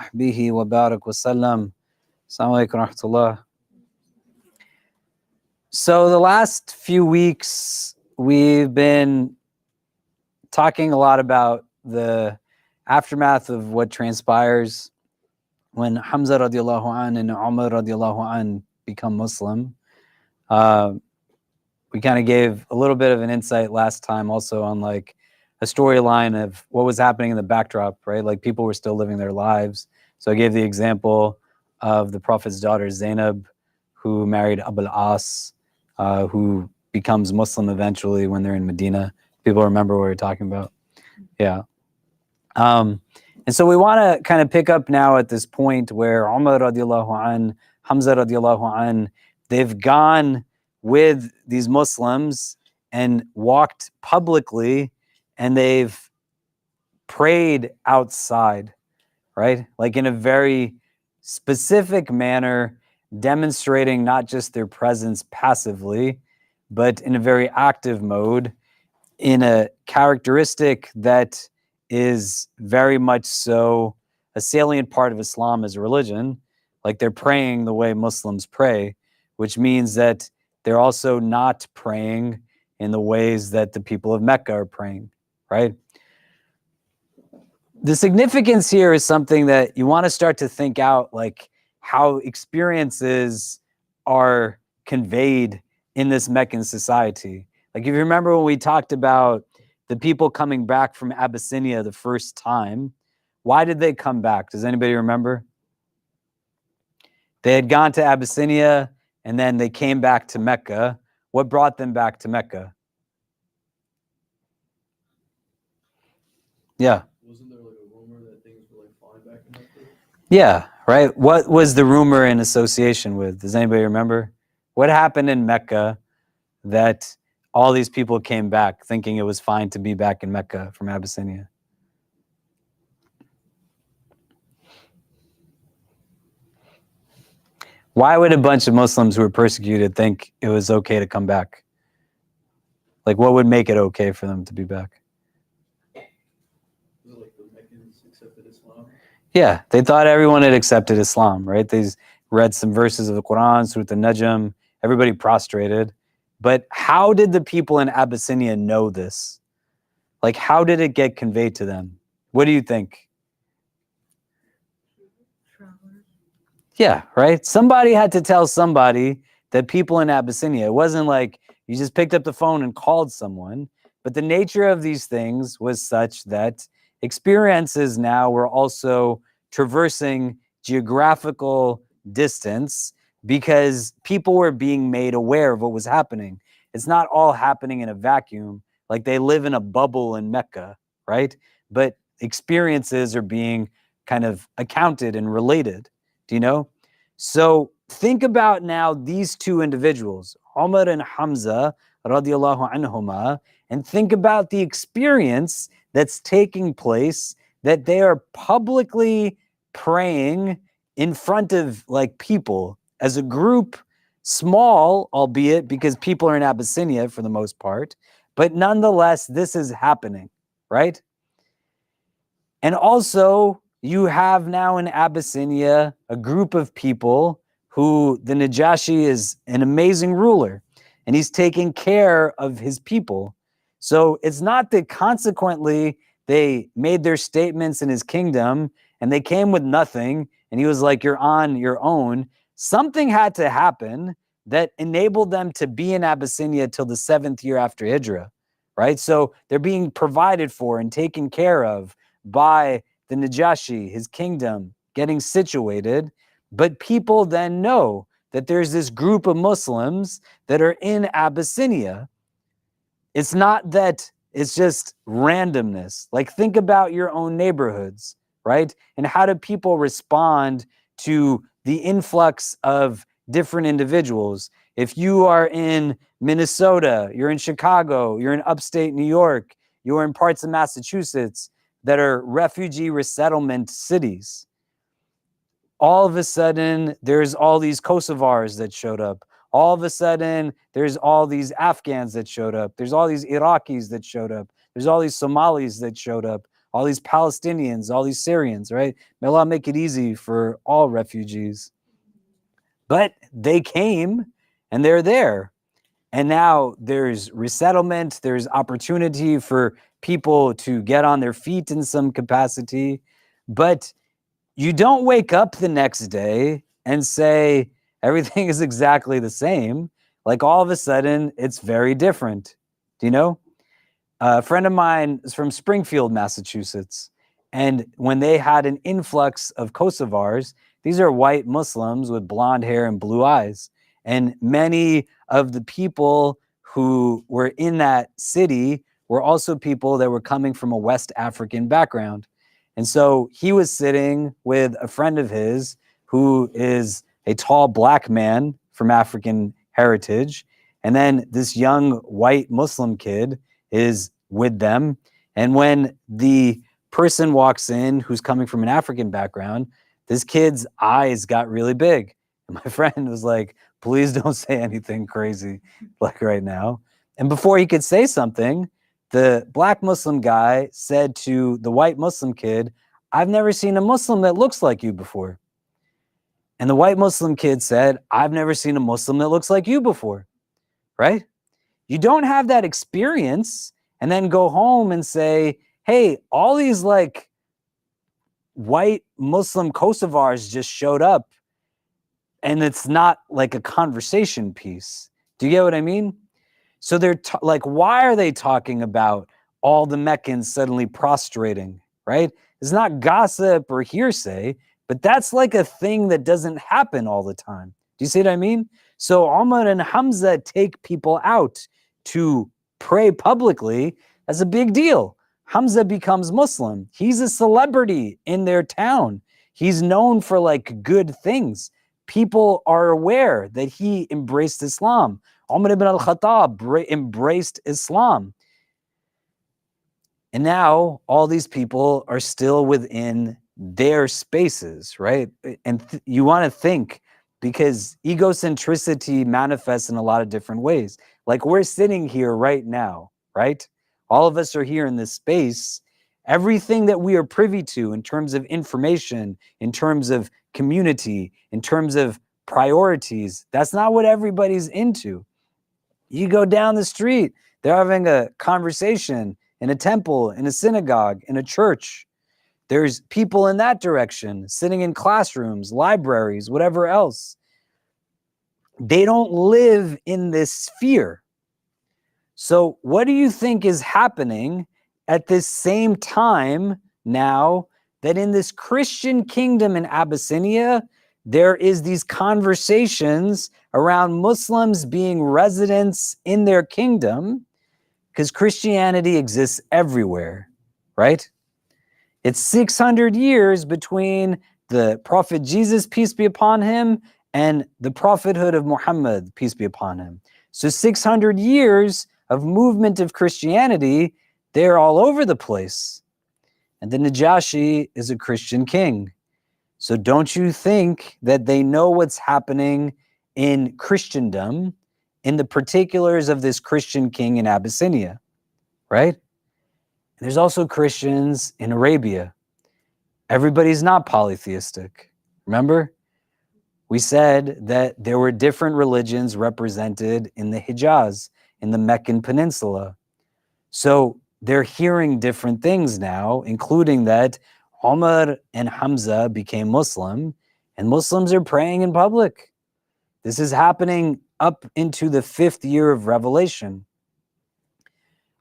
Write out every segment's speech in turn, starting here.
وصحبه وبارك وسلم. Assalamu alaikum rahmatullah. So the last few weeks, we've been talking a lot about the aftermath of what transpires when Hamza radiallahu an and Umar radiallahu an become Muslim. We kind of gave a little bit of an insight last time also on like a storyline of what was happening in the backdrop, right? Like people were still living their lives. So I gave the example of the Prophet's daughter Zainab, who married Abul As, who becomes Muslim eventually when they're in Medina. People remember what we're talking about? Yeah. And so we want to kind of pick up now at this point where Umar radiallahu an, Hamza radiallahu an, they've gone with these Muslims and walked publicly, and they've prayed outside, right? Like in a very specific manner, demonstrating not just their presence passively, but in a very active mode, in a characteristic that is very much so a salient part of Islam as a religion. Like they're praying the way Muslims pray, which means that they're also not praying in the ways that the people of Mecca are praying, right? The significance here is something that you want to start to think out, like how experiences are conveyed in this Meccan society. Like if you remember when we talked about the people coming back from Abyssinia the first time, why did they come back? Does anybody remember? They had gone to Abyssinia and then they came back to Mecca. What brought them back to Mecca? Yeah. Wasn't there like a rumor that things were like flying back in Mecca? Yeah, right. What was the rumor in association with? Does anybody remember? What happened in Mecca that all these people came back thinking it was fine to be back in Mecca from Abyssinia? Why would a bunch of Muslims who were persecuted think it was okay to come back? Like, what would make it okay for them to be back? Was it like the Meccans accepted Islam? Yeah, they thought everyone had accepted Islam, right? They read some verses of the Quran, Surah An-Najm, everybody prostrated. But how did the people in Abyssinia know this? Like, how did it get conveyed to them? What do you think? Travelers. Yeah, right? Somebody had to tell somebody that people in Abyssinia, it wasn't like you just picked up the phone and called someone, but the nature of these things was such that experiences now were also traversing geographical distance because people were being made aware of what was happening. It's not all happening in a vacuum, like they live in a bubble in Mecca, right? But experiences are being kind of accounted and related. Do you know? So think about now these two individuals, Umar and Hamza radiallahu anhuma, and think about the experience that's taking place, that they are publicly praying in front of like people as a group, small, albeit because people are in Abyssinia for the most part, but nonetheless, this is happening, right? And also, you have now in Abyssinia a group of people who the Najashi is an amazing ruler and he's taking care of his people. So it's not that consequently they made their statements in his kingdom and they came with nothing and he was like, you're on your own. Something had to happen that enabled them to be in Abyssinia till the 7th year after Hijrah, right? So they're being provided for and taken care of by the Najashi, his kingdom, getting situated. But people then know that there's this group of Muslims that are in Abyssinia. It's not that it's just randomness. Like think about your own neighborhoods, right? And how do people respond to the influx of different individuals? If you are in Minnesota, you're in Chicago, you're in upstate New York, you're in parts of Massachusetts that are refugee resettlement cities. All of a sudden, there's all these Kosovars that showed up. All of a sudden, there's all these Afghans that showed up. There's all these Iraqis that showed up. There's all these Somalis that showed up. all these Palestinians, all these Syrians, right? May Allah make it easy for all refugees. But they came and they're there. And now there's resettlement, there's opportunity for people to get on their feet in some capacity. But you don't wake up the next day and say everything is exactly the same. Like all of a sudden, it's very different. Do you know? A friend of mine is from Springfield, Massachusetts. And when they had an influx of Kosovars, these are white Muslims with blonde hair and blue eyes. And many of the people who were in that city were also people that were coming from a West African background. And so he was sitting with a friend of his who is a tall black man from African heritage. And then this young white Muslim kid is with them. And when the person walks in who's coming from an African background, this kid's eyes got really big. And my friend was like, please don't say anything crazy like right now. And before he could say something, the black Muslim guy said to the white Muslim kid, I've never seen a Muslim that looks like you before. And the white Muslim kid said, I've never seen a Muslim that looks like you before, right? You don't have that experience and then go home and say, hey, all these like white Muslim Kosovars just showed up and it's not like a conversation piece. Do you get what I mean? So they're like, why are they talking about all the Meccans suddenly prostrating, right? It's not gossip or hearsay, but that's like a thing that doesn't happen all the time. Do you see what I mean? So Umar and Hamza take people out to pray publicly as a big deal. Hamza becomes Muslim. He's a celebrity in their town. He's known for like good things. People are aware that he embraced Islam. Umar ibn al-Khattab embraced Islam. And now all these people are still within their spaces, right? And you want to think, because egocentricity manifests in a lot of different ways. Like we're sitting here right now, right? All of us are here in this space. Everything that we are privy to in terms of information, in terms of community, in terms of priorities, that's not what everybody's into. You go down the street, they're having a conversation in a temple, in a synagogue, in a church. There's people in that direction, sitting in classrooms, libraries, whatever else. They don't live in this sphere. So what do you think is happening at this same time now that in this Christian kingdom in Abyssinia, there is these conversations around Muslims being residents in their kingdom, because Christianity exists everywhere, right? It's 600 years between the Prophet Jesus, peace be upon him, and the prophethood of Muhammad, peace be upon him. So 600 years of movement of Christianity, they're all over the place. And the Najashi is a Christian king. So don't you think that they know what's happening in Christendom, in the particulars of this Christian king in Abyssinia, right? And there's also Christians in Arabia. Everybody's not polytheistic. Remember? We said that there were different religions represented in the Hijaz, in the Meccan Peninsula. So they're hearing different things now, including that Umar and Hamza became Muslim, and Muslims are praying in public. This is happening up into the 5th year of Revelation.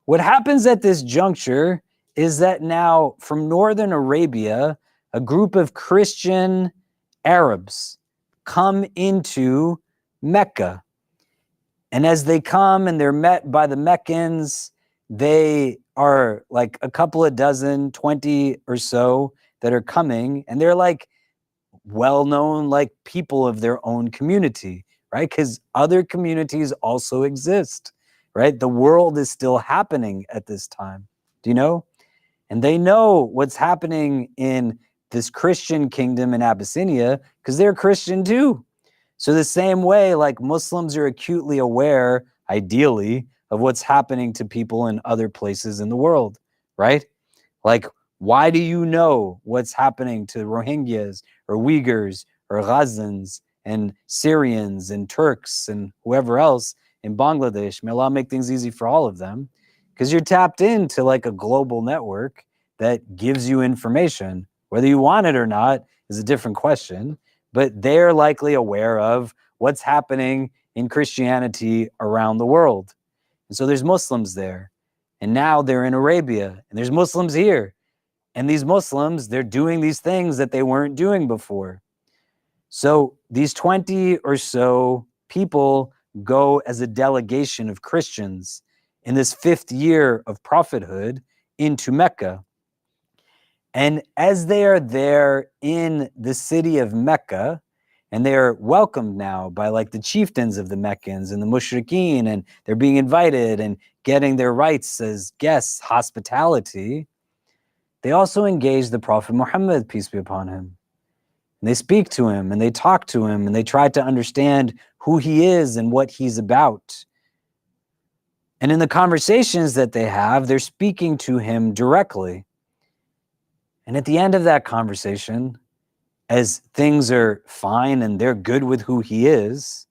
What happens at this juncture is that now from northern Arabia, a group of Christian Arabs come into Mecca. And as they come and they're met by the Meccans, they are like a couple of dozen, 20 or so that are coming. And they're like well-known like people of their own community, right? Because other communities also exist, right? The world is still happening at this time. Do you know? And they know what's happening in this Christian kingdom in Abyssinia because they're Christian too. So the same way, like Muslims are acutely aware, ideally, of what's happening to people in other places in the world, right? Like Why do you know what's happening to Rohingyas or Uyghurs or Ghazans and Syrians and Turks and whoever else in Bangladesh? May Allah make things easy for all of them, because you're tapped into like a global network that gives you information. Whether you want it or not is a different question, but they're likely aware of what's happening in Christianity around the world. And so there's Muslims there, and now they're in Arabia, and there's Muslims here. And these Muslims, they're doing these things that they weren't doing before. So these 20 or so people go as a delegation of Christians in this 5th year of prophethood into Mecca. And as they are there in the city of Mecca, and they're welcomed now by like the chieftains of the Meccans and the mushrikeen, and they're being invited and getting their rights as guests, hospitality, they also engage the Prophet Muhammad, peace be upon him. And they speak to him and they talk to him and they try to understand who he is and what he's about. And in the conversations that they have, they're speaking to him directly. And at the end of that conversation, as things are fine and they're good with who he is,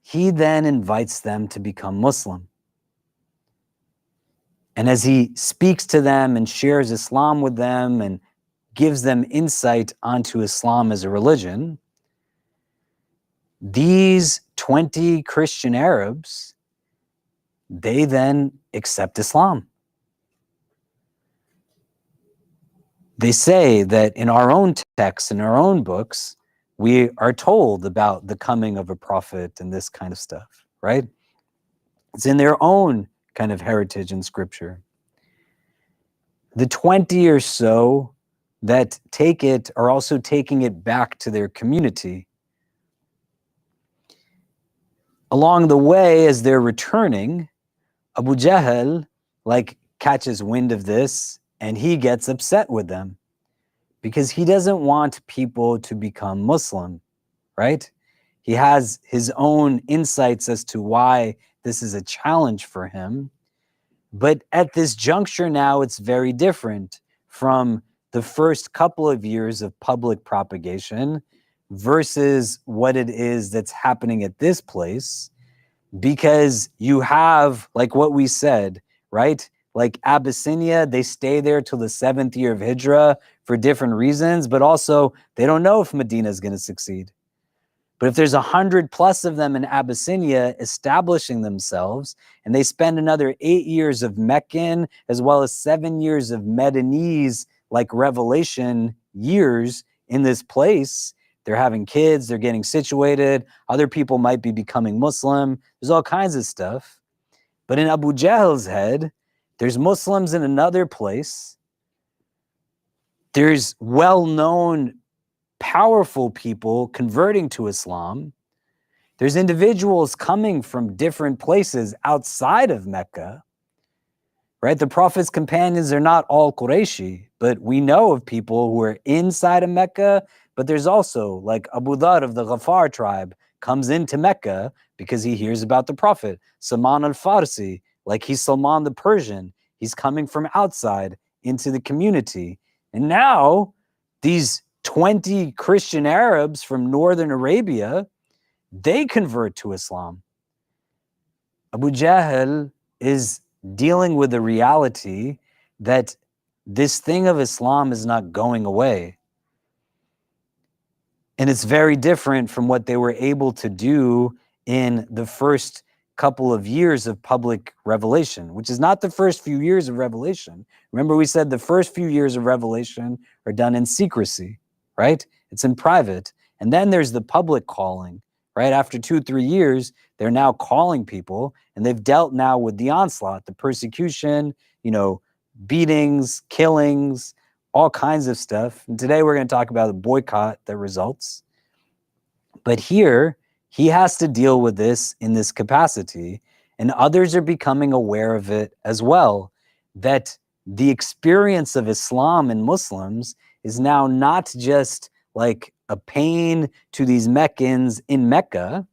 he then invites them to become Muslim. And as he speaks to them and shares Islam with them and gives them insight onto Islam as a religion, these 20 Christian Arabs, they then accept Islam. They say that in our own texts, in our own books, we are told about the coming of a prophet and this kind of stuff, right? It's in their own kind of heritage and scripture. The 20 or so that take it are also taking it back to their community. Along the way, as they're returning, Abu Jahl catches wind of this and he gets upset with them because he doesn't want people to become Muslim, right? He has his own insights as to why this is a challenge for him. But at this juncture now, it's very different from the first couple of years of public propagation versus what it is that's happening at this place, because you have, like what we said, right? Like Abyssinia, they stay there till the 7th year of Hijrah for different reasons, but also they don't know if Medina is going to succeed. But if there's 100 plus of them in Abyssinia establishing themselves, and they spend another 8 years of Meccan, as well as 7 years of Medinese, like revelation years in this place, they're having kids, they're getting situated, other people might be becoming Muslim, there's all kinds of stuff. But in Abu Jahl's head, there's Muslims in another place, there's well-known powerful people converting to Islam. There's individuals coming from different places outside of Mecca, right? The Prophet's companions are not all Qurayshi, but we know of people who are inside of Mecca, but there's also like Abu Dhar of the Ghafar tribe comes into Mecca because he hears about the Prophet. Salman al-Farsi, like he's Salman the Persian, he's coming from outside into the community. And now these 20 Christian Arabs from northern Arabia, they convert to Islam. Abu Jahl is dealing with the reality that this thing of Islam is not going away. And it's very different from what they were able to do in the first couple of years of public revelation, which is not the first few years of revelation. Remember, we said the first few years of revelation are done in secrecy, right? It's in private. And then there's the public calling, right? After 2-3 years, they're now calling people, and they've dealt now with the onslaught, the persecution, beatings, killings, all kinds of stuff. And today we're going to talk about the boycott that results. But here, he has to deal with this in this capacity, and others are becoming aware of it as well, that the experience of Islam and Muslims is now not just like a pain to these Meccans in Mecca,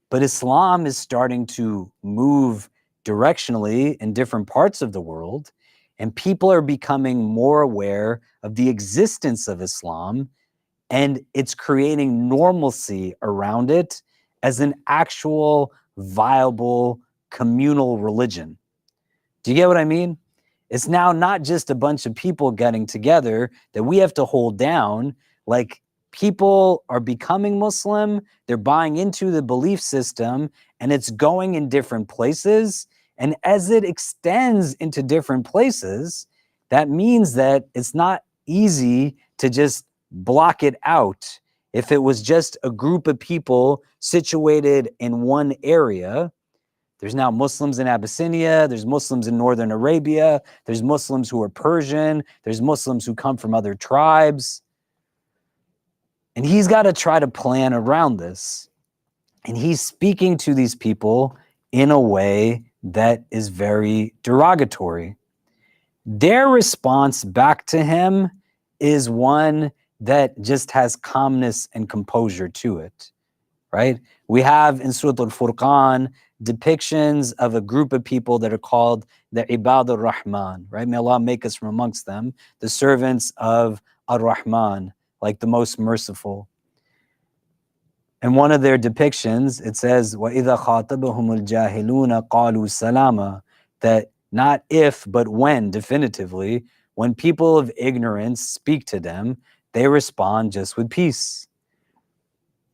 but Islam is starting to move directionally in different parts of the world, And people are becoming more aware of the existence of Islam, and it's creating normalcy around it as an actual viable communal religion. Do you get what I mean? It's now not just a bunch of people getting together that we have to hold down. Like, people are becoming Muslim, they're buying into the belief system, and it's going in different places. And as it extends into different places, that means that it's not easy to just block it out. If it was just a group of people situated in one area, there's now Muslims in Abyssinia, there's Muslims in Northern Arabia, there's Muslims who are Persian, there's Muslims who come from other tribes. And he's got to try to plan around this. And he's speaking to these people in a way that is very derogatory. Their response back to him is one that just has calmness and composure to it, right? We have in Surah Al-Furqan depictions of a group of people that are called the Ibad al-Rahman, right? May Allah make us from amongst them, the servants of Ar-Rahman, like the most merciful. And one of their depictions, it says, وَإِذَا خَاطَبَهُمُ الْجَاهِلُونَ قَالُوا سَلَامًا, that not if, but when, definitively, when people of ignorance speak to them, they respond just with peace.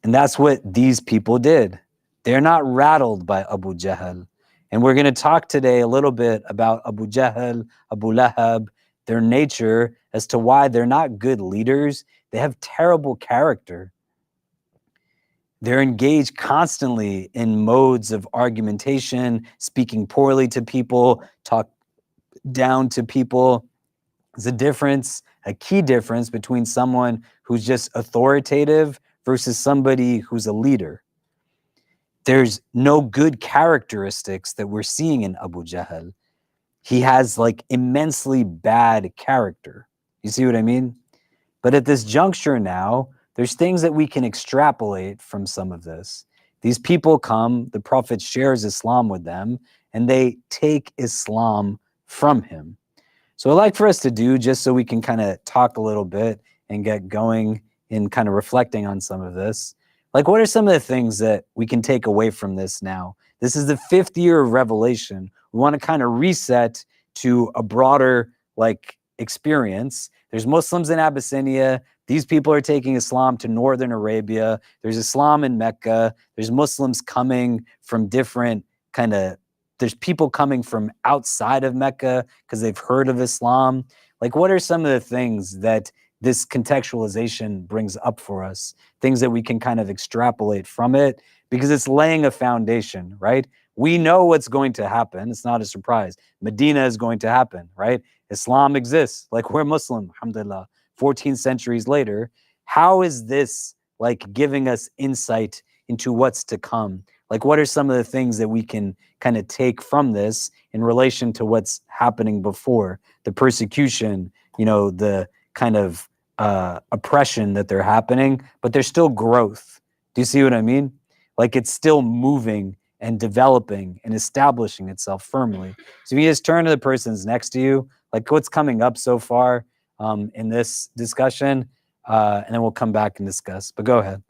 And that's what these people did. They're not rattled by Abu Jahl. And we're going to talk today a little bit about Abu Jahl, Abu Lahab, their nature, as to why they're not good leaders. They have terrible character. They're engaged constantly in modes of argumentation, speaking poorly to people, talk down to people. There's a difference, a key difference between someone who's just authoritative versus somebody who's a leader. There's no good characteristics that we're seeing in Abu Jahl. He has like immensely bad character. You see what I mean? But at this juncture now, there's things that we can extrapolate from some of this. These people come, the Prophet shares Islam with them, and they take Islam from him. So I'd like for us to do, just so we can kind of talk a little bit and get going in kind of reflecting on some of this, like, what are some of the things that we can take away from this now? This is the 5th year of revelation. We want to kind of reset to a broader, like, experience. There's Muslims in Abyssinia. These people are taking Islam to Northern Arabia. There's Islam in Mecca. There's Muslims coming from different kind of, there's people coming from outside of Mecca because they've heard of Islam. Like, what are some of the things that this contextualization brings up for us? Things that we can kind of extrapolate from it, because it's laying a foundation, right? We know what's going to happen. It's not a surprise. Medina is going to happen, right? Islam exists. Like, we're Muslim, alhamdulillah, 14 centuries later. How is this like giving us insight into what's to come? Like, what are some of the things that we can kind of take from this in relation to what's happening before? The persecution, you know, the kind of oppression that they're happening, but there's still growth. Do you see what I mean? Like, it's still moving and developing and establishing itself firmly. So if you just turn to the persons next to you, like, what's coming up so far in this discussion, and then we'll come back and discuss. But go ahead.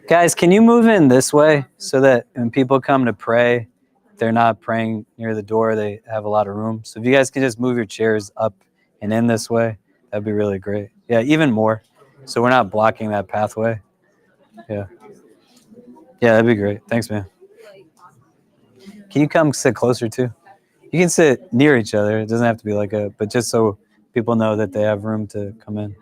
Guys, can you move in this way so that when people come to pray, they're not praying near the door, they have a lot of room? So if you guys can just move your chairs up and in this way, that'd be really great. Yeah, even more. So we're not blocking that pathway. Yeah. Yeah, that'd be great. Thanks, man. Can you come sit closer too? You can sit near each other. It doesn't have to be like a, but just so people know that they have room to come in.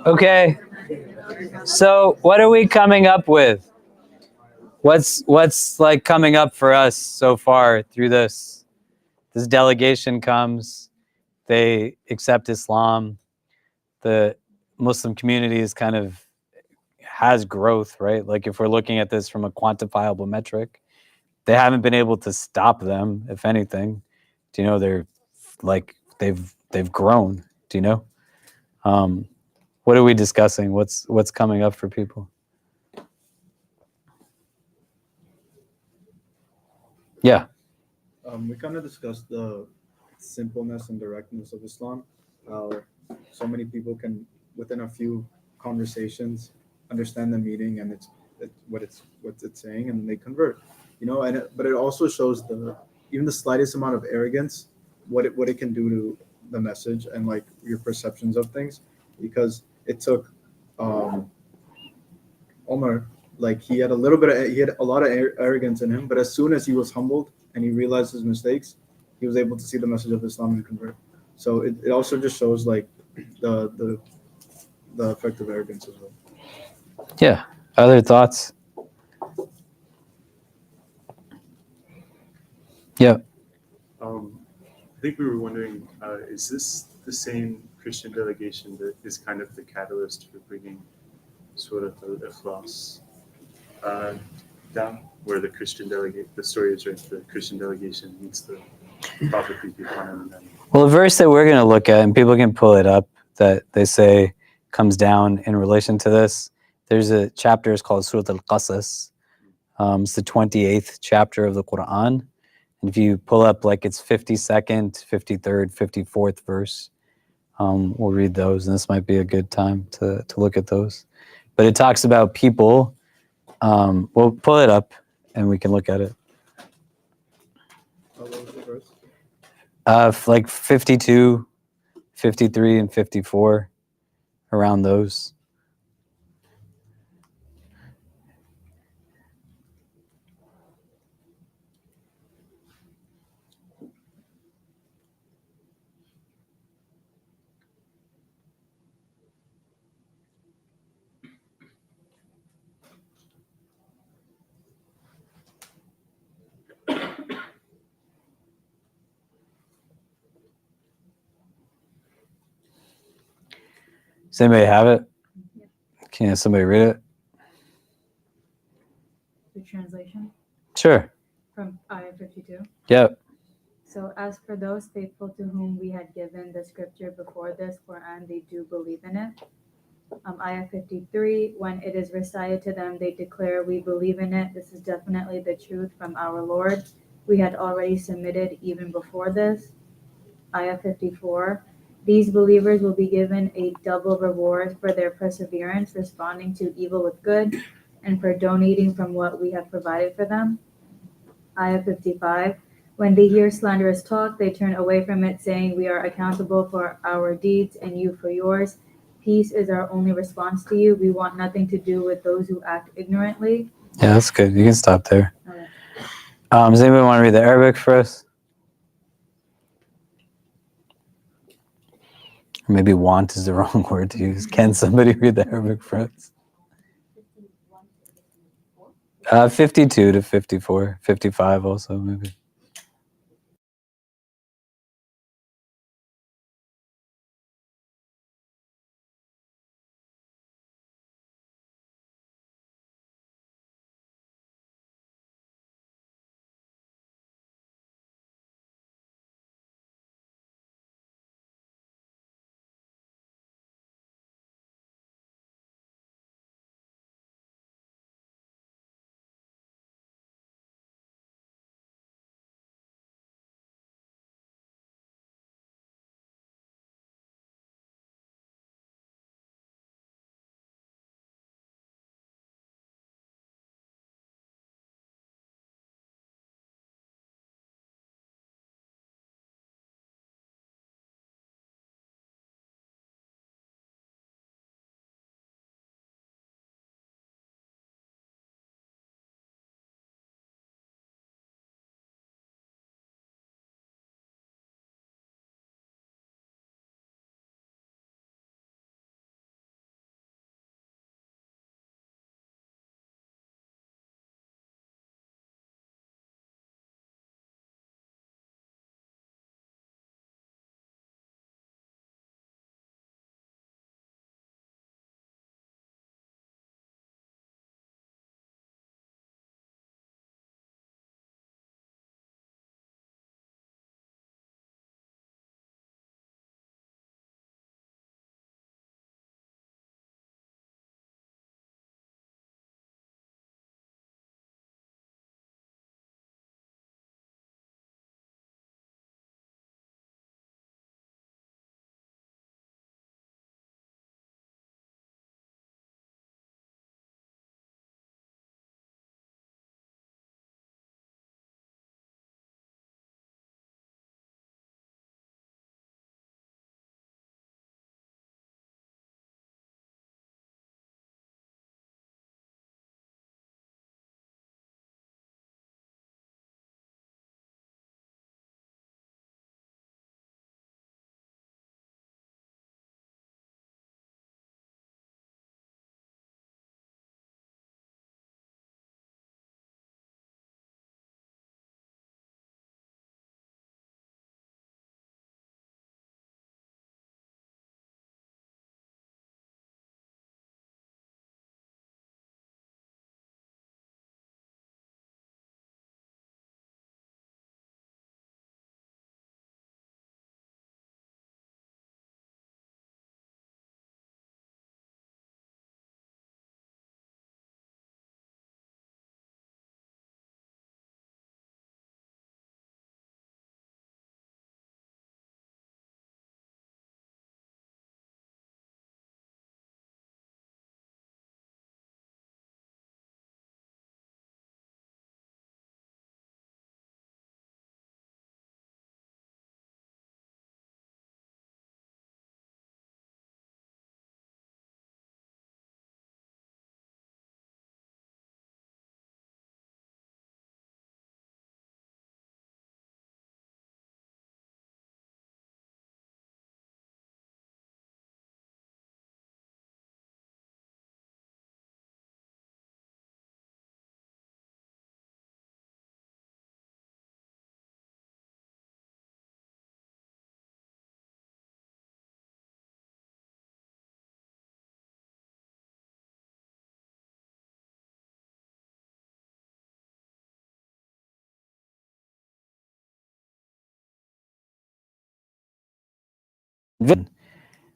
Okay, so what are we coming up with? What's like coming up for us so far through this? This delegation comes, they accept Islam, the Muslim community is kind of has growth, right? Like if we're looking at this from a quantifiable metric, they haven't been able to stop them. If anything, do you know they're like they've grown? Do you know? What are we discussing? What's coming up for people? Yeah. We kind of discussed the simpleness and directness of Islam. How so many people can, within a few conversations, understand the meaning and what it's saying, and they convert. You know, but it also shows even the slightest amount of arrogance, what it can do to the message and like your perceptions of things, because it took Omar, like he had a lot of arrogance in him, but as soon as he was humbled and he realized his mistakes, he was able to see the message of Islam and convert. So it also just shows like the effect of arrogance as well. Yeah. Other thoughts? Yeah. I think we were wondering, is this the same Christian delegation that is kind of the catalyst for bringing sort of the Ikhlas down, where the story is right, the Christian delegation meets the Prophet peace be upon him, and then Well, the verse that we're going to look at, and people can pull it up, that they say comes down in relation to this. There's a chapter, it's called Surah Al-Qasas. It's the 28th chapter of the Quran. And if you pull up like its 52nd, 53rd, 54th verse, we'll read those. And this might be a good time to look at those. But it talks about people. We'll pull it up and we can look at it. What was the verse? Like 52, 53, and 54, around those. Does anybody have it? Can somebody read it? The translation Sure. from Ayah 52. Yep. So, as for those faithful to whom we had given the scripture before this Quran, they do believe in it. Ayah 53, when it is recited to them, they declare, we believe in it. This is definitely the truth from our Lord. We had already submitted even before this. Ayah 54, these believers will be given a double reward for their perseverance, responding to evil with good, and for donating from what we have provided for them. Ayah 55, when they hear slanderous talk, they turn away from it, saying, we are accountable for our deeds and you for yours. Peace is our only response to you. We want nothing to do with those who act ignorantly. Yeah, that's good. You can stop there. Okay. Does anybody want to read the Arabic for us? Or maybe want is the wrong word to use. Can somebody read the Arabic for us? 52 to 54, 55 also maybe.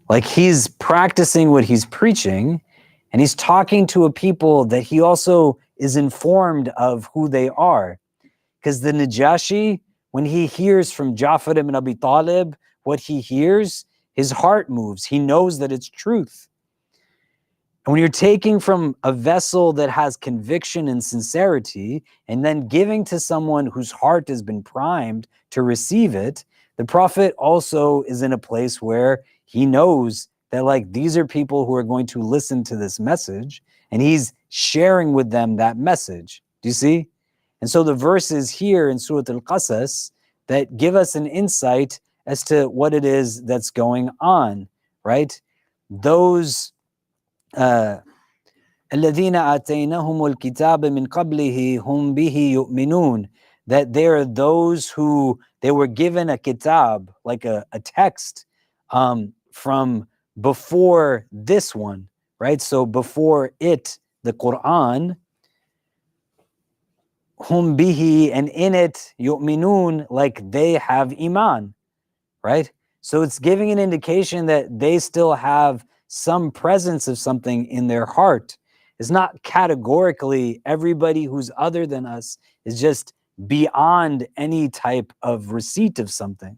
Like he's practicing what he's preaching, and he's talking to a people that he also is informed of who they are. Because the Najashi, when he hears from Ja'far ibn Abi Talib, what he hears, his heart moves. He knows that it's truth. And when you're taking from a vessel that has conviction and sincerity, and then giving to someone whose heart has been primed to receive it, the Prophet also is in a place where he knows that like these are people who are going to listen to this message, and he's sharing with them that message. Do you see? And so the verses here in Surah Al-Qasas that give us an insight as to what it is that's going on, right? Those الذين آتيناهم الكتاب من قبله هم به يؤمنون, that they are those who they were given a kitab, like a text from before this one, right? So before it, the Quran, hum bihi, and in it, yu'minun, like they have iman, right? So it's giving an indication that they still have some presence of something in their heart. It's not categorically everybody who's other than us is just beyond any type of receipt of something.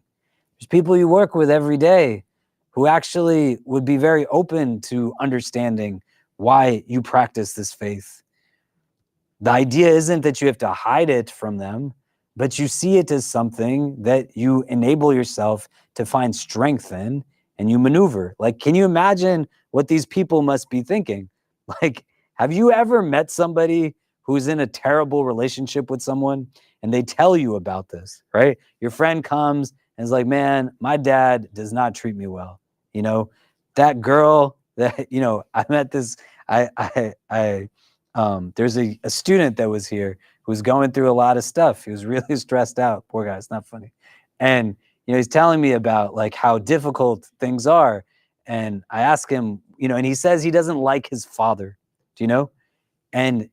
There's people you work with every day who actually would be very open to understanding why you practice this faith. The idea isn't that you have to hide it from them, but you see it as something that you enable yourself to find strength in, and you maneuver. Like, can you imagine what these people must be thinking? Like, have you ever met somebody who's in a terrible relationship with someone and they tell you about this, right? Your friend comes and is like, man, my dad does not treat me well. You know, that girl that, you know, I met this, there's a student that was here who was going through a lot of stuff. He was really stressed out. Poor guy, it's not funny. And, you know, he's telling me about like how difficult things are. And I ask him, you know, and he says he doesn't like his father. Do you know? And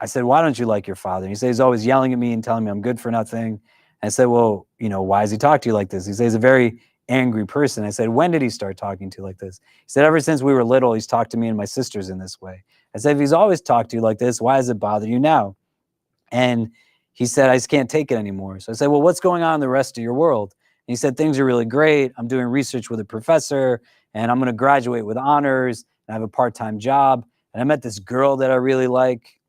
I said, why don't you like your father? And he says he's always yelling at me and telling me I'm good for nothing. And I said, well, you know, why does he talk to you like this? He says he's a very angry person. I said, when did he start talking to you like this? He said, ever since we were little, he's talked to me and my sisters in this way. I said, if he's always talked to you like this, why does it bother you now? And he said, I just can't take it anymore. So I said, well, what's going on in the rest of your world? And he said, things are really great. I'm doing research with a professor, and I'm going to graduate with honors, and I have a part-time job. And I met this girl that I really like.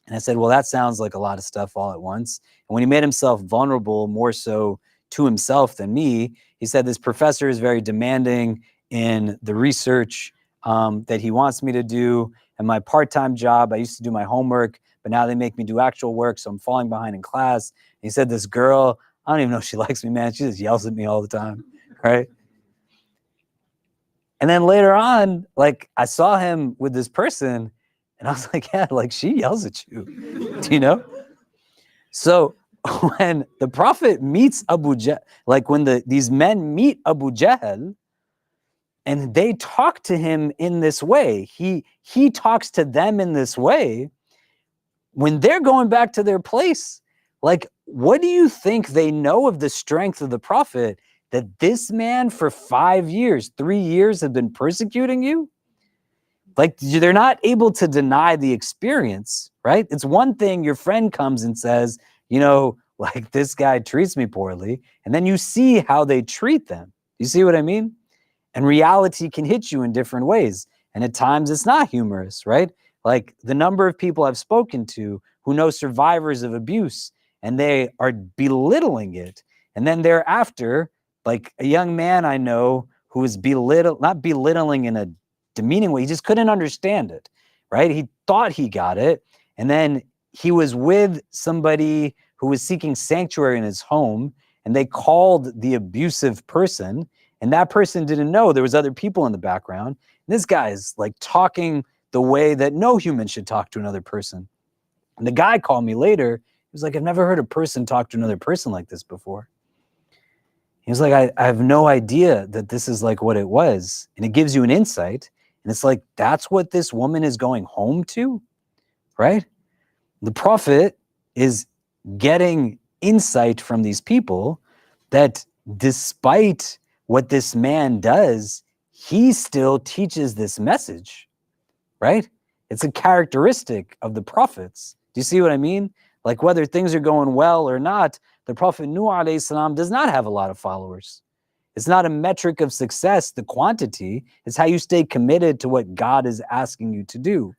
And I said, well, that sounds like a lot of stuff all at once. And when he made himself vulnerable, more so to himself than me, he said, this professor is very demanding in the research that he wants me to do. And my part-time job, I used to do my homework, but now they make me do actual work, so I'm falling behind in class. And he said, this girl, I don't even know if she likes me, man. She just yells at me all the time, right? And then later on, like, I saw him with this person, and I was like, yeah, like, she yells at you, do you know? So when the Prophet meets Abu Jahl, like when these men meet Abu Jahl, and they talk to him in this way, he talks to them in this way, when they're going back to their place, like, what do you think they know of the strength of the Prophet, that this man for 5 years, 3 years have been persecuting you? Like, they're not able to deny the experience, right? It's one thing your friend comes and says, you know, like, this guy treats me poorly, and then you see how they treat them. You see what I mean? And reality can hit you in different ways. And at times it's not humorous, right? Like the number of people I've spoken to who know survivors of abuse, and they are belittling it. And then thereafter, like a young man I know who was not belittling in a demeaning way, he just couldn't understand it, right? He thought he got it. And then he was with somebody who was seeking sanctuary in his home, and they called the abusive person, and that person didn't know there was other people in the background. And this guy is like talking the way that no human should talk to another person. And the guy called me later. He was like, I've never heard a person talk to another person like this before. He was like, I have no idea that this is like what it was. And it gives you an insight. And it's like, that's what this woman is going home to, right? The Prophet is getting insight from these people that despite what this man does, he still teaches this message, right? It's a characteristic of the prophets. Do you see what I mean? Like whether things are going well or not, the Prophet Nuh alayhi salam does not have a lot of followers. It's not a metric of success, the quantity. It's how you stay committed to what God is asking you to do.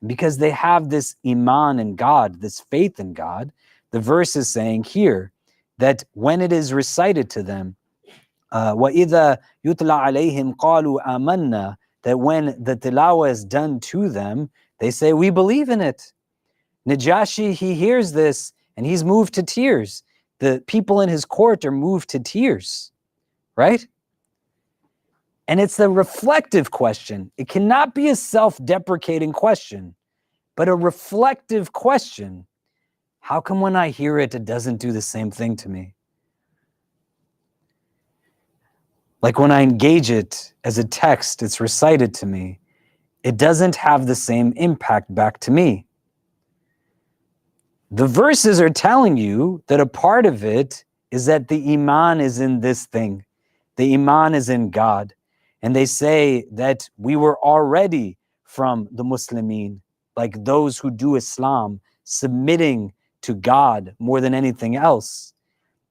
Because they have this iman in God, this faith in God, the verse is saying here that when it is recited to them, وَإِذَا يُتْلَى عَلَيْهِمْ قَالُوا آمَنَّا, that when the tilawah is done to them, they say, we believe in it. Najashi, he hears this and he's moved to tears. The people in his court are moved to tears, right? And it's a reflective question. It cannot be a self-deprecating question, but a reflective question. How come when I hear it, it doesn't do the same thing to me? Like when I engage it as a text, it's recited to me, it doesn't have the same impact back to me. The verses are telling you that a part of it is that the iman is in this thing. The iman is in God. And they say that we were already from the Muslimin, like those who do Islam, submitting to God more than anything else.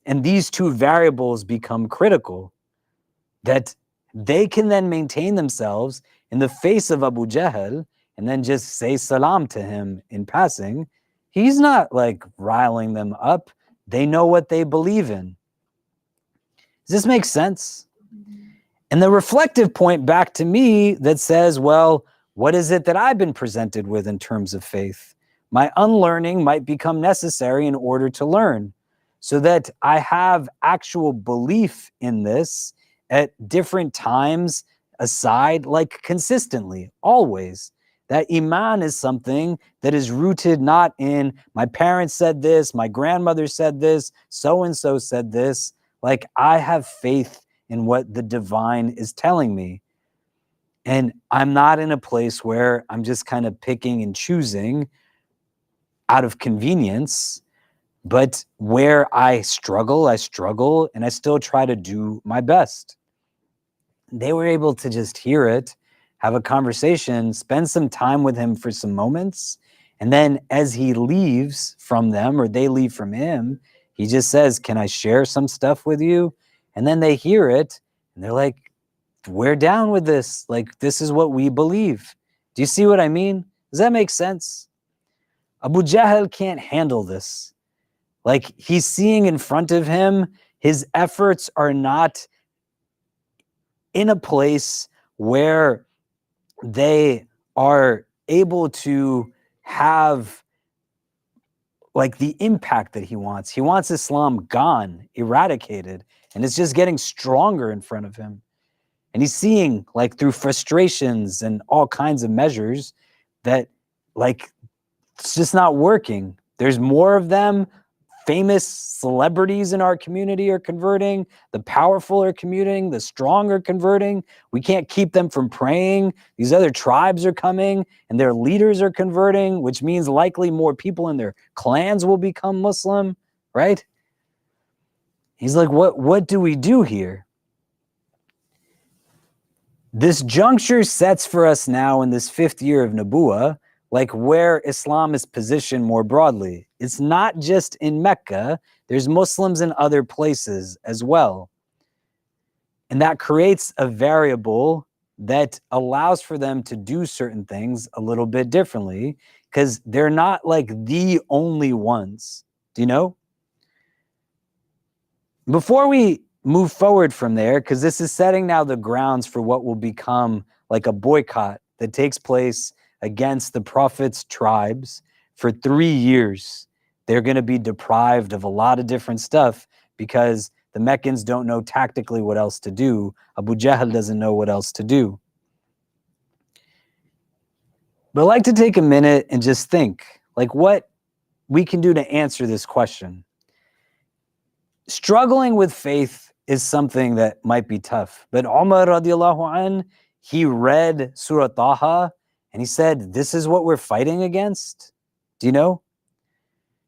And these two variables become critical, that they can then maintain themselves in the face of Abu Jahl and then just say salam to him in passing. He's not like riling them up. They know what they believe in. Does this make sense? And the reflective point back to me that says, well, what is it that I've been presented with in terms of faith? My unlearning might become necessary in order to learn, so that I have actual belief in this at different times aside, like consistently, always. That iman is something that is rooted not in my parents said this, my grandmother said this, so-and-so said this. Like I have faith in what the divine is telling me. And I'm not in a place where I'm just kind of picking and choosing out of convenience, but where I struggle, and I still try to do my best. They were able to just hear it, have a conversation, spend some time with him for some moments. And then as he leaves from them or they leave from him, he just says, can I share some stuff with you? And then they hear it and they're like, we're down with this. Like, this is what we believe. Do you see what I mean? Does that make sense? Abu Jahl can't handle this. Like, he's seeing in front of him, his efforts are not in a place where they are able to have like the impact that he wants. He wants Islam gone, eradicated, and it's just getting stronger in front of him. And he's seeing like through frustrations and all kinds of measures that like it's just not working. There's more of them. Famous celebrities in our community are converting. The powerful are converting. The strong are converting. We can't keep them from praying. These other tribes are coming and their leaders are converting, which means likely more people in their clans will become Muslim, right? He's like, what do we do here? This juncture sets for us now in this 5th year of Nubuwah, like where Islam is positioned more broadly. It's not just in Mecca, there's Muslims in other places as well. And that creates a variable that allows for them to do certain things a little bit differently, because they're not like the only ones. Do you know? Before we move forward from there, because this is setting now the grounds for what will become like a boycott that takes place against the Prophet's tribes for 3 years. They're going to be deprived of a lot of different stuff because the Meccans don't know tactically what else to do. Abu Jahl doesn't know what else to do. But I'd like to take a minute and just think like what we can do to answer this question. Struggling with faith is something that might be tough. But Umar radiallahu anh, he read Surah Taha and he said, this is what we're fighting against. Do you know?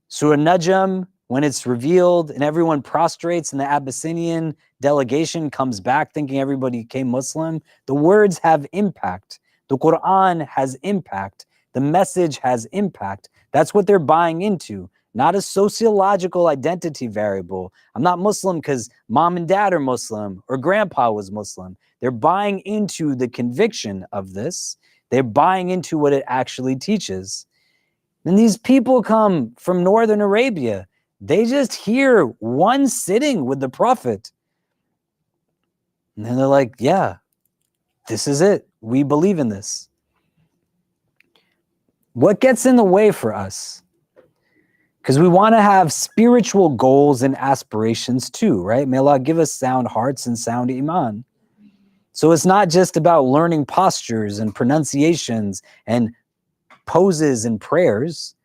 Surah Najm, when it's revealed and everyone prostrates and the Abyssinian delegation comes back thinking everybody became Muslim, the words have impact. The Quran has impact. The message has impact. That's what they're buying into, not a sociological identity variable. I'm not Muslim because mom and dad are Muslim or grandpa was Muslim. They're buying into the conviction of this. They're buying into what it actually teaches. And these people come from Northern Arabia. They just hear one sitting with the Prophet. And then they're like, yeah, this is it. We believe in this. What gets in the way for us? Because we want to have spiritual goals and aspirations too, right? May Allah give us sound hearts and sound iman. So it's not just about learning postures and pronunciations and poses and prayers,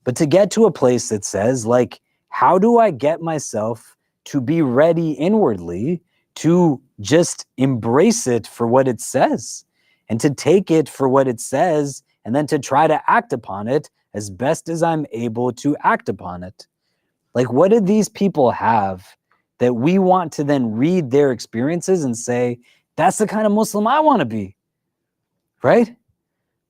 but to get to a place that says, like, how do I get myself to be ready inwardly to just embrace it for what it says and to take it for what it says and then to try to act upon it as best as I'm able to act upon it? Like, what did these people have that we want to then read their experiences and say, that's the kind of Muslim I want to be, right?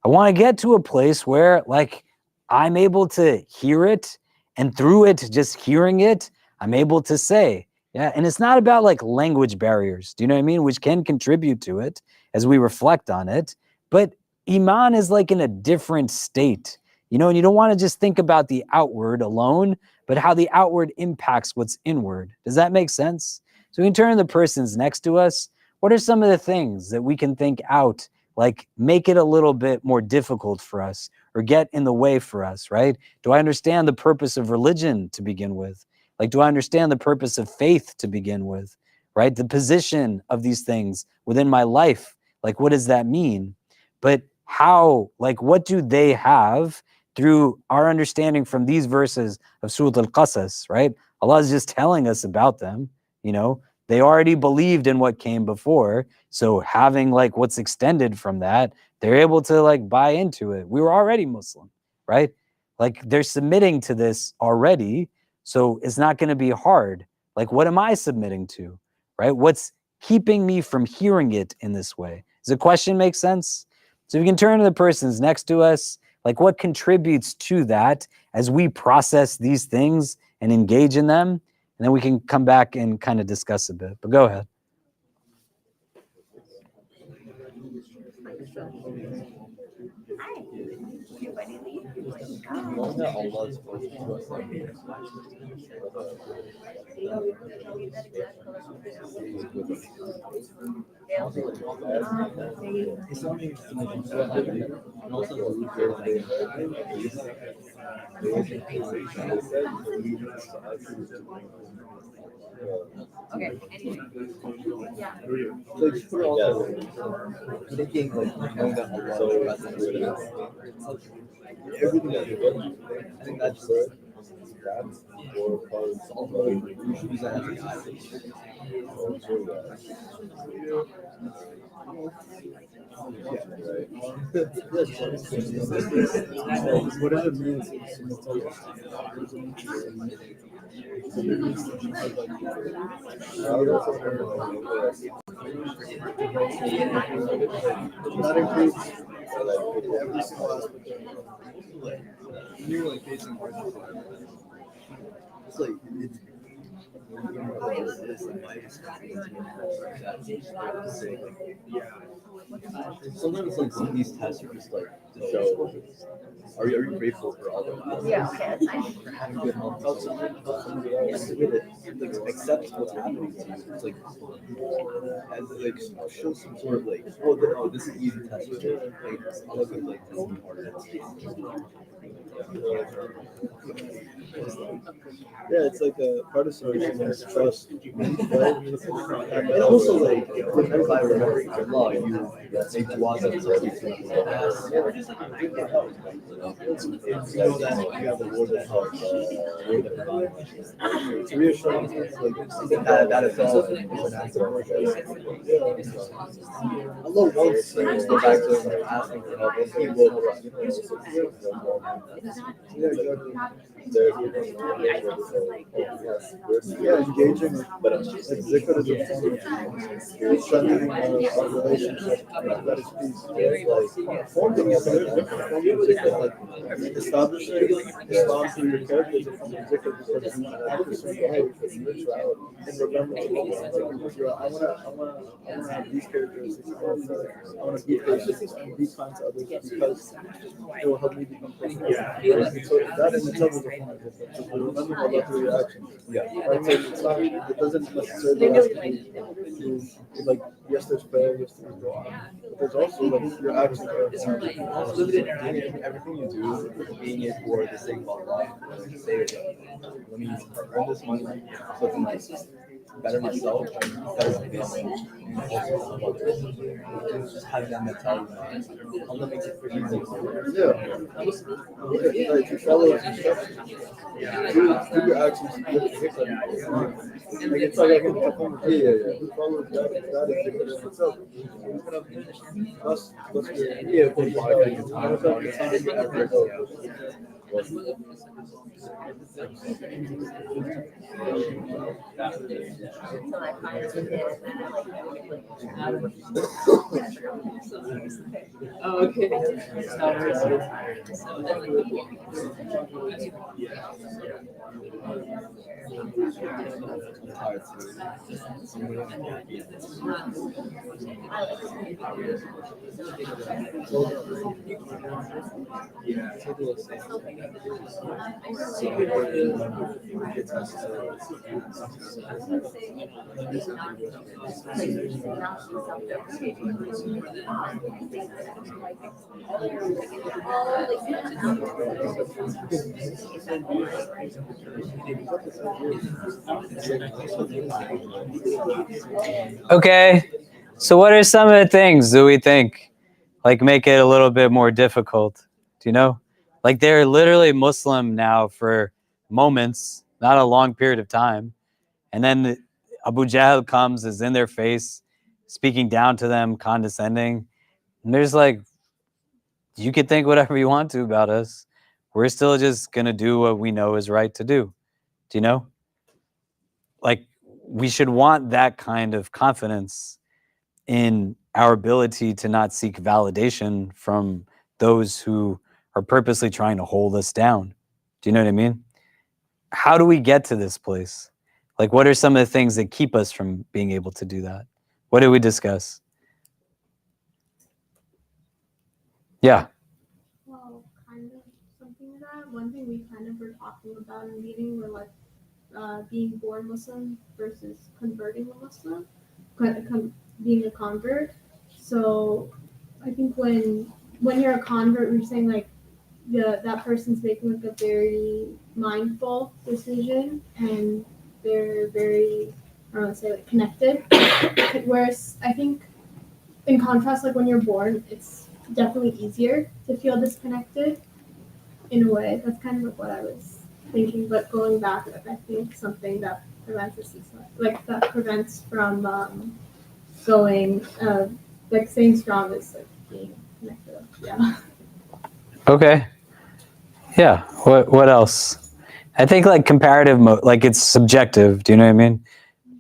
I want to get to a place where, like, I'm able to hear it, and through it, just hearing it, I'm able to say, yeah. And it's not about like language barriers, do you know what I mean? Which can contribute to it as we reflect on it. But Iman is like in a different state, you know, and you don't want to just think about the outward alone, but how the outward impacts what's inward. Does that make sense? So we can turn to the persons next to us. What are some of the things that we can think out, like make it a little bit more difficult for us or get in the way for us, right? Do I understand the purpose of religion to begin with? Like, do I understand the purpose of faith to begin with, right? The position of these things within my life, like, what does that mean? But how, like, what do they have through our understanding from these verses of Surah Al-Qasas, right? Allah is just telling us about them, you know? They already believed in what came before. So having like what's extended from that, they're able to like buy into it. We were already Muslim, right? Like they're submitting to this already. So it's not going to be hard. Like, what am I submitting to, right? What's keeping me from hearing it in this way? Does the question make sense? So if you can turn to the persons next to us, like what contributes to that as we process these things and engage in them? And then we can come back and kind of discuss a bit. But go ahead. Okay. So just put it all thinking like knowing that Allah is everything that you're doing. I think that's just you should use that as a guide. What does it mean? That includes every single aspect of like you're like facing it's like it's Sometimes like some of these tests are just like to show are you grateful for all of them? Yeah, okay, that's nice. Having good health, like accept what's happening to you. It's like as like show some sort of like oh this is easy test for you. Like Allah could like test me harder. yeah, it's like a part of solution. it's trust. And also, like, if I remember your law, you make laws that tell you to pass. You know that you have the word that helps, word that provides. It's reassuring. It's like That itself is an act of work. Allah wants to go back to him asking for help, and he will provide. yeah, exactly. Yeah, engaging with zikr is a form of strengthening our relationship. That is peace. Forms of zikr, there's different forms of zikr. Like establishing Islam through your character is a form of zikr because you act a certain way in remembrance of Allah. I wanna have these characteristics. I wanna be patient and be kind to others because it will help me become perfect. So that in itself is a form of zikr. So remembering Allah through your actions. Yeah. Right? So it's not, it doesn't necessarily have to be through, like, yes, there's prayer, yes, there's dua. But there's also, like, your actions are Everything you do, being it for the sake of Allah, say, let me earn this money so I can like better myself, better my family, and also help others. Just having that mentality, Allah makes it pretty easy. yeah. Like, to follow His instructions. Do your actions with zikr. Like, it's like I can perform it. Yeah. Who follows that is zikr in itself. That's good. Yeah, put baraka in your time, your effort. Oh, okay. Okay, so what are some of the things do we think like make it a little bit more difficult? Do you know? Like they're literally Muslim now for moments, not a long period of time. And then Abu Jahl comes, is in their face, speaking down to them, condescending. And there's like, you can think whatever you want to about us. We're still just going to do what we know is right to do. Do you know? Like, we should want that kind of confidence in our ability to not seek validation from those who are purposely trying to hold us down. Do you know what I mean? How do we get to this place? Like, what are some of the things that keep us from being able to do that? What did we discuss? Yeah. Well, kind of something like that. One thing we kind of were talking about in the meeting were like being born Muslim versus converting a Muslim, being a convert. So I think when you're a convert, we're saying like that person's making like a very mindful decision and they're very, I don't want to say like connected. Whereas I think in contrast, like when you're born, it's definitely easier to feel disconnected in a way. That's kind of like what I was thinking. But going back, I think something that prevents us, like that prevents from going, like staying strong is like being connected. Yeah. Okay. Yeah. What else? I think like comparative like it's subjective. Do you know what I mean?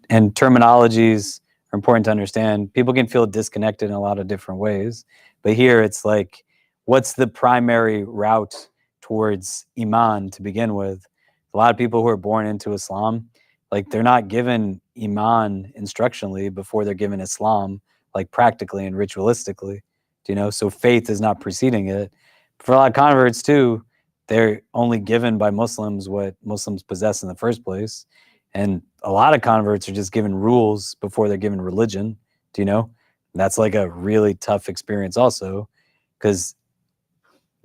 And terminologies are important to understand. People can feel disconnected in a lot of different ways, but here it's like, what's the primary route towards Iman to begin with? A lot of people who are born into Islam, like they're not given Iman instructionally before they're given Islam, like practically and ritualistically. Do you know? So faith is not preceding it. For a lot of converts too, they're only given by Muslims what Muslims possess in the first place. And a lot of converts are just given rules before they're given religion. Do you know? That's like a really tough experience also, because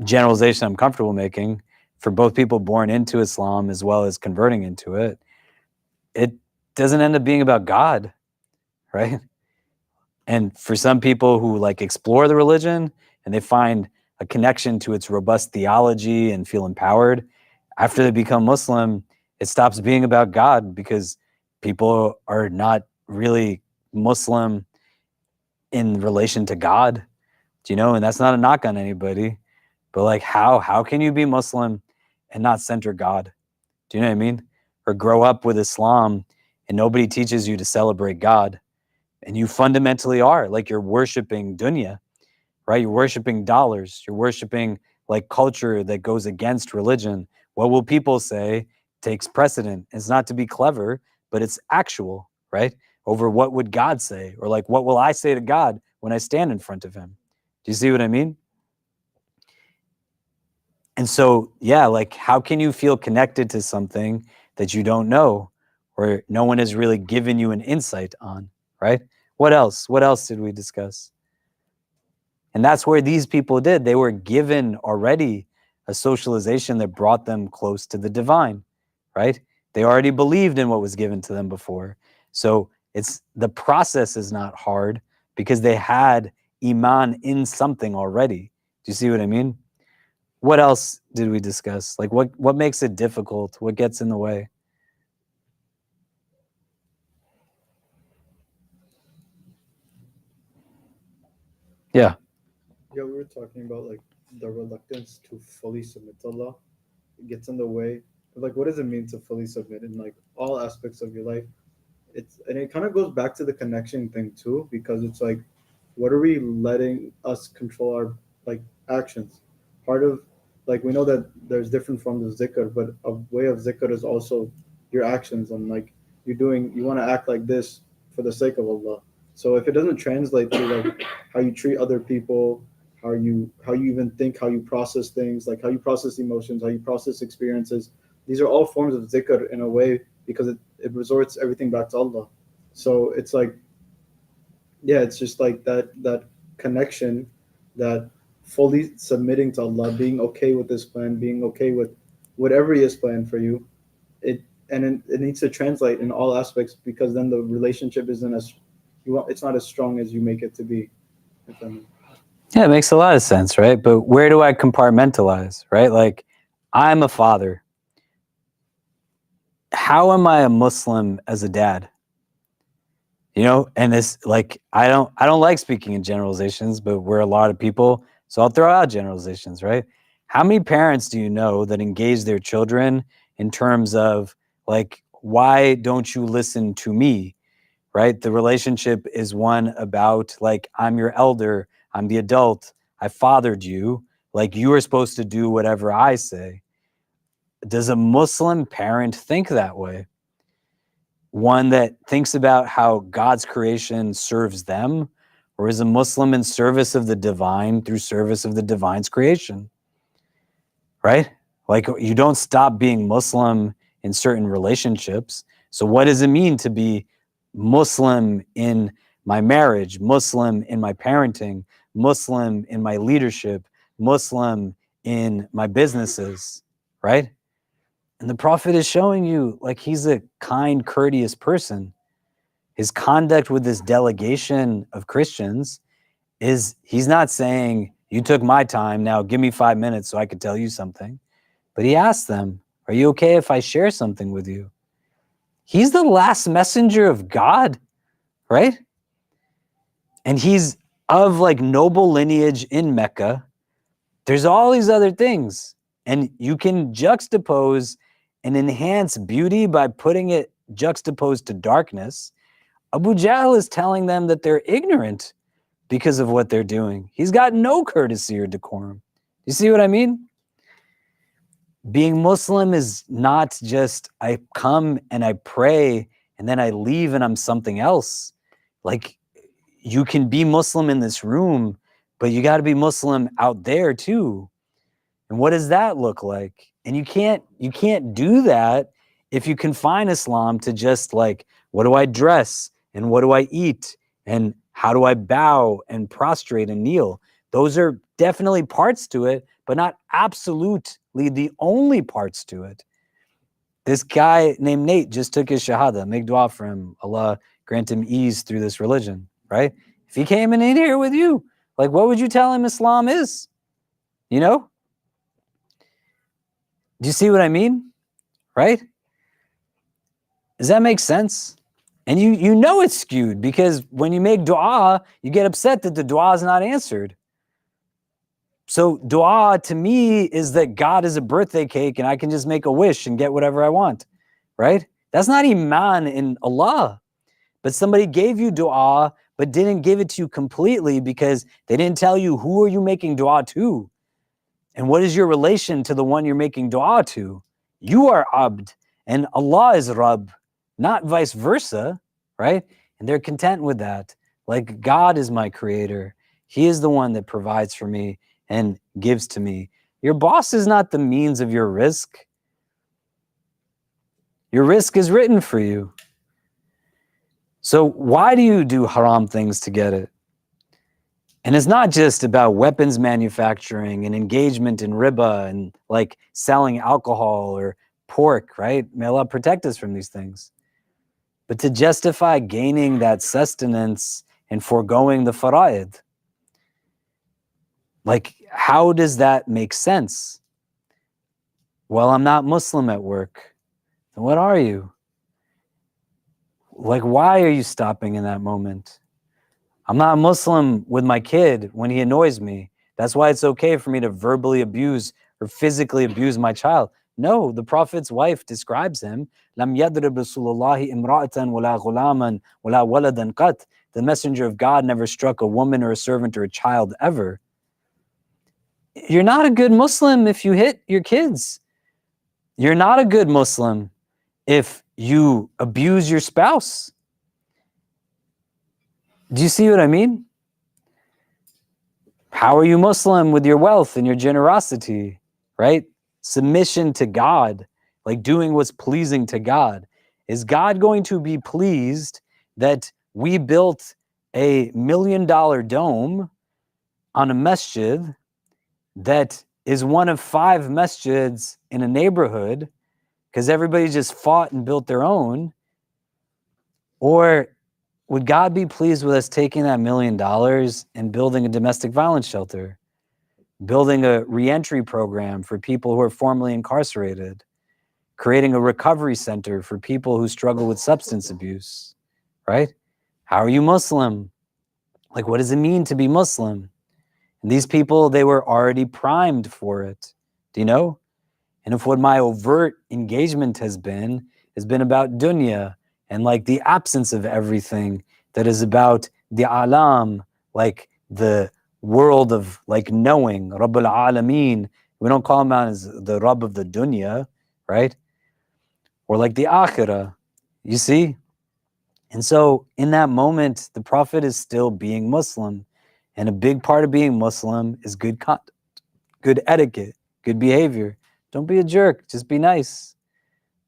generalization I'm comfortable making for both people born into Islam as well as converting into it, doesn't end up being about God, right? And for some people who like explore the religion and they find a connection to its robust theology and feel empowered, after they become Muslim, it stops being about God because people are not really Muslim in relation to God, you know, and that's not a knock on anybody, but like how can you be Muslim and not center God? Do you know what I mean? Or grow up with Islam and nobody teaches you to celebrate God. And you fundamentally are like you're worshiping dunya, right? You're worshiping dollars. You're worshiping like culture that goes against religion. What will people say takes precedent. It's not to be clever, but it's actual, right? Over what would God say? Or like, what will I say to God when I stand in front of him? Do you see what I mean? And so, yeah, like how can you feel connected to something that you don't know or no one has really given you an insight on, right? What else? What else did we discuss? And that's where these people did. They were given already a socialization that brought them close to the divine, right? They already believed in what was given to them before. So it's the process is not hard because they had iman in something already. Do you see what I mean? What else did we discuss? Like what makes it difficult? What gets in the way? Yeah. Yeah, we were talking about like the reluctance to fully submit to Allah. It gets in the way. Like, what does it mean to fully submit in like all aspects of your life? And it kind of goes back to the connection thing too, because it's like, what are we letting us control our like actions? Part of like we know that there's different forms of zikr, but a way of zikr is also your actions and like you want to act like this for the sake of Allah. So if it doesn't translate to like how you treat other people, how you even think, how you process things, like how you process emotions, how you process experiences, these are all forms of zikr in a way because it resorts everything back to Allah. So it's like, yeah, it's just like that connection, that fully submitting to Allah, being okay with this plan, being okay with whatever He has planned for you. It needs to translate in all aspects because then the relationship isn't as it's not as strong as you make it to be. Yeah, it makes a lot of sense, right? But where do I compartmentalize, right? Like, I'm a father. How am I a Muslim as a dad? You know, and this like I don't like speaking in generalizations, but we're a lot of people, so I'll throw out generalizations, right? How many parents do you know that engage their children in terms of like, why don't you listen to me? Right? The relationship is one about like, I'm your elder, I'm the adult, I fathered you, like you are supposed to do whatever I say. Does a Muslim parent think that way? One that thinks about how God's creation serves them, or is a Muslim in service of the divine through service of the divine's creation? Right? Like you don't stop being Muslim in certain relationships. So what does it mean to be Muslim in my marriage, Muslim in my parenting, Muslim in my leadership, Muslim in my businesses, right? And the Prophet is showing you like he's a kind, courteous person. His conduct with this delegation of Christians is he's not saying, you took my time, now give me 5 minutes so I could tell you something. But he asked them, are you okay if I share something with you? He's the last messenger of God, right? And he's of like noble lineage in Mecca. There's all these other things. And you can juxtapose and enhance beauty by putting it juxtaposed to darkness. Abu Jahl is telling them that they're ignorant because of what they're doing. He's got no courtesy or decorum. You see what I mean? Being Muslim is not just I come and I pray and then I leave and I'm something else. Like you can be Muslim in this room, but you got to be Muslim out there too. And what does that look like? And you can't do that if you confine Islam to just like, what do I dress and what do I eat and how do I bow and prostrate and kneel? Those are definitely parts to it, but not absolutely the only parts to it. This guy named Nate just took his shahada. Make dua for him. Allah grant him ease through this religion, right? If he came in here with you, like, what would you tell him Islam is? You know? Do you see what I mean? Right? Does that make sense? And you know it's skewed, because when you make dua, you get upset that the dua is not answered. So dua to me is that God is a birthday cake and I can just make a wish and get whatever I want, right? That's not iman in Allah. But somebody gave you dua, but didn't give it to you completely because they didn't tell you who are you making dua to, and what is your relation to the one you're making dua to. You are abd and Allah is Rabb, not vice versa, right? And they're content with that. Like, God is my creator. He is the one that provides for me and gives to me. Your boss is not the means of your risk. Your risk is written for you. So why do you do haram things to get it? And it's not just about weapons manufacturing and engagement in riba and like selling alcohol or pork, right? May Allah protect us from these things. But to justify gaining that sustenance and foregoing the fara'id, like, how does that make sense? Well, I'm not Muslim at work. Then what are you? Like, why are you stopping in that moment? I'm not Muslim with my kid when he annoys me. That's why it's okay for me to verbally abuse or physically abuse my child. No, the Prophet's wife describes him. لَمْ يَضْرِبْ رَسُولُ اللَّهِ إِمْرَأَةً وَلَا غُلَامًا وَلَا وَلَدًا قَطْ. The Messenger of God never struck a woman or a servant or a child ever. You're not a good Muslim if you hit your kids. You're not a good Muslim if you abuse your spouse. Do you see what I mean? How are you Muslim with your wealth and your generosity, right? Submission to God, like doing what's pleasing to God. Is God going to be pleased that we built a $1 million dome on a masjid that is one of 5 masjids in a neighborhood because everybody just fought and built their own? Or would God be pleased with us taking that $1 million and building a domestic violence shelter, building a reentry program for people who are formerly incarcerated, creating a recovery center for people who struggle with substance abuse, right? How are you Muslim? Like, what does it mean to be Muslim? And these people, they were already primed for it. Do you know? And if what my overt engagement has been about dunya and like the absence of everything that is about the alam, like the world of like knowing, Rabbul Alameen. We don't call him out as the Rabb of the dunya, right? Or like the akhirah, you see? And so in that moment, the Prophet is still being Muslim. And a big part of being Muslim is good conduct, good etiquette, good behavior. Don't be a jerk, just be nice,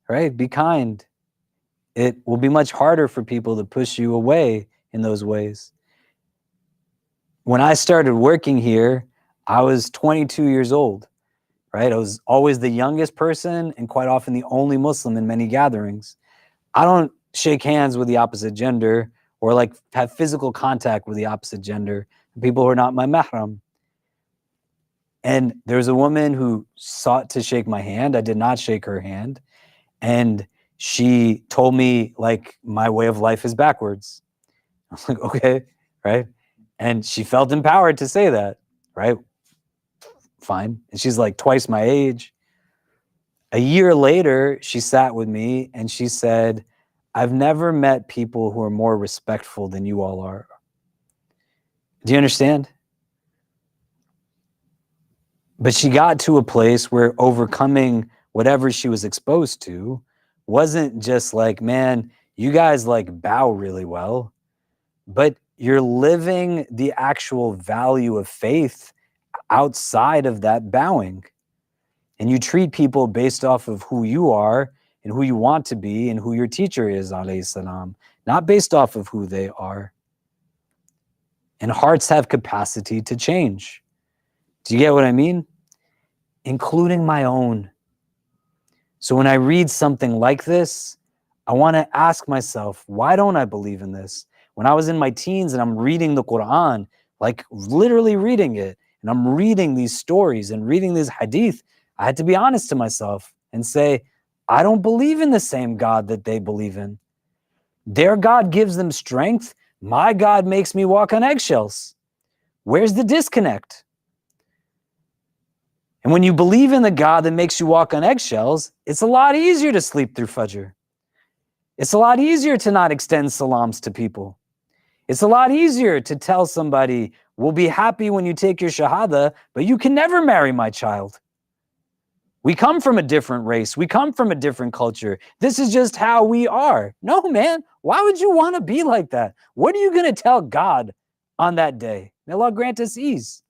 right? Be kind. It will be much harder for people to push you away in those ways. When I started working here, I was 22 years old, right? I was always the youngest person and quite often the only Muslim in many gatherings. I don't shake hands with the opposite gender or like have physical contact with the opposite gender, people who are not my mahram. And there was a woman who sought to shake my hand. I did not shake her hand. And she told me like my way of life is backwards. I was like, okay, right? And she felt empowered to say that, right? Fine. And she's like twice my age. A year later, she sat with me and she said, I've never met people who are more respectful than you all are. Do you understand? But she got to a place where overcoming whatever she was exposed to wasn't just like, man, you guys like bow really well, but you're living the actual value of faith outside of that bowing. And you treat people based off of who you are and who you want to be and who your teacher is, alayhi salam, not based off of who they are. And hearts have capacity to change. Do you get what I mean? Including my own. So when I read something like this, I want to ask myself, why don't I believe in this? When I was in my teens and I'm reading the Quran, like literally reading it, and I'm reading these stories and reading these hadith, I had to be honest to myself and say, I don't believe in the same God that they believe in. Their God gives them strength. My God makes me walk on eggshells. Where's the disconnect? And when you believe in the God that makes you walk on eggshells, it's a lot easier to sleep through Fajr. It's a lot easier to not extend salams to people. It's a lot easier to tell somebody, we'll be happy when you take your shahada, but you can never marry my child. We come from a different race. We come from a different culture. This is just how we are. No, man. Why would you want to be like that? What are you going to tell God on that day? May Allah grant us ease.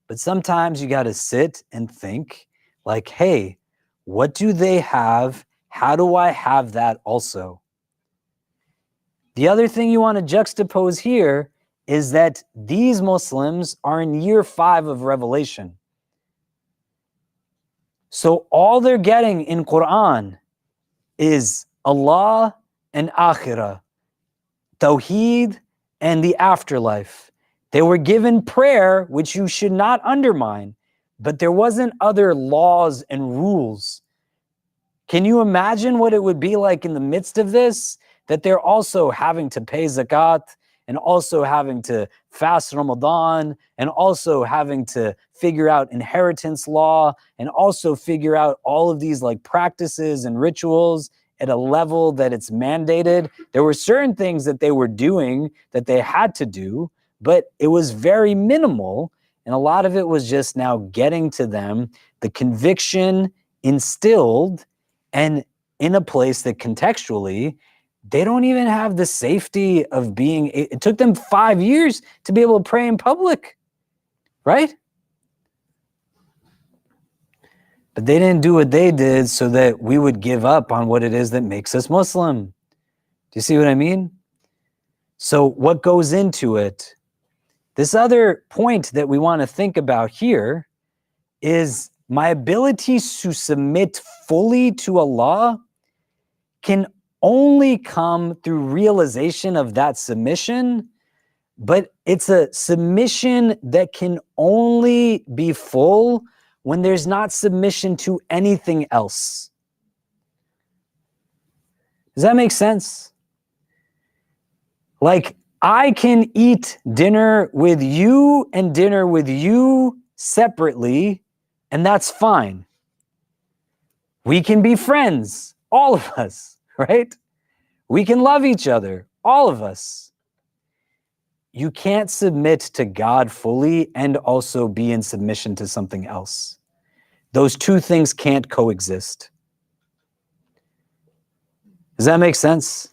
But sometimes you got to sit and think like, hey, what do they have? How do I have that also? The other thing you want to juxtapose here is that these Muslims are in year 5 of revelation. So all they're getting in Quran is Allah and Akhirah, Tawheed and the afterlife. They were given prayer, which you should not undermine, but there wasn't other laws and rules. Can you imagine what it would be like in the midst of this? That they're also having to pay zakat, and also having to fast Ramadan, and also having to figure out inheritance law, and also figure out all of these like practices and rituals at a level that it's mandated. There were certain things that they were doing that they had to do, but it was very minimal. And a lot of it was just now getting to them, the conviction instilled, and in a place that contextually, they don't even have the safety of being, it took them 5 years to be able to pray in public, right? But they didn't do what they did so that we would give up on what it is that makes us Muslim. Do you see what I mean? So what goes into it? This other point that we want to think about here is my ability to submit fully to Allah can only come through realization of that submission, but it's a submission that can only be full when there's not submission to anything else. Does that make sense? Like, I can eat dinner with you and dinner with you separately, and that's fine. We can be friends, all of us, right? We can love each other, all of us. You can't submit to God fully and also be in submission to something else. Those two things can't coexist. Does that make sense?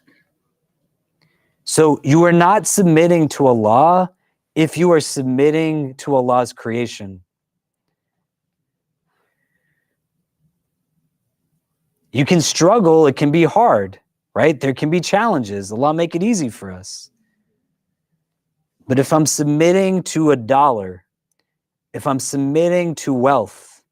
So you are not submitting to Allah if you are submitting to Allah's creation. You can struggle, it can be hard, right? There can be challenges. Allah make it easy for us. But if I'm submitting to a dollar, if I'm submitting to wealth,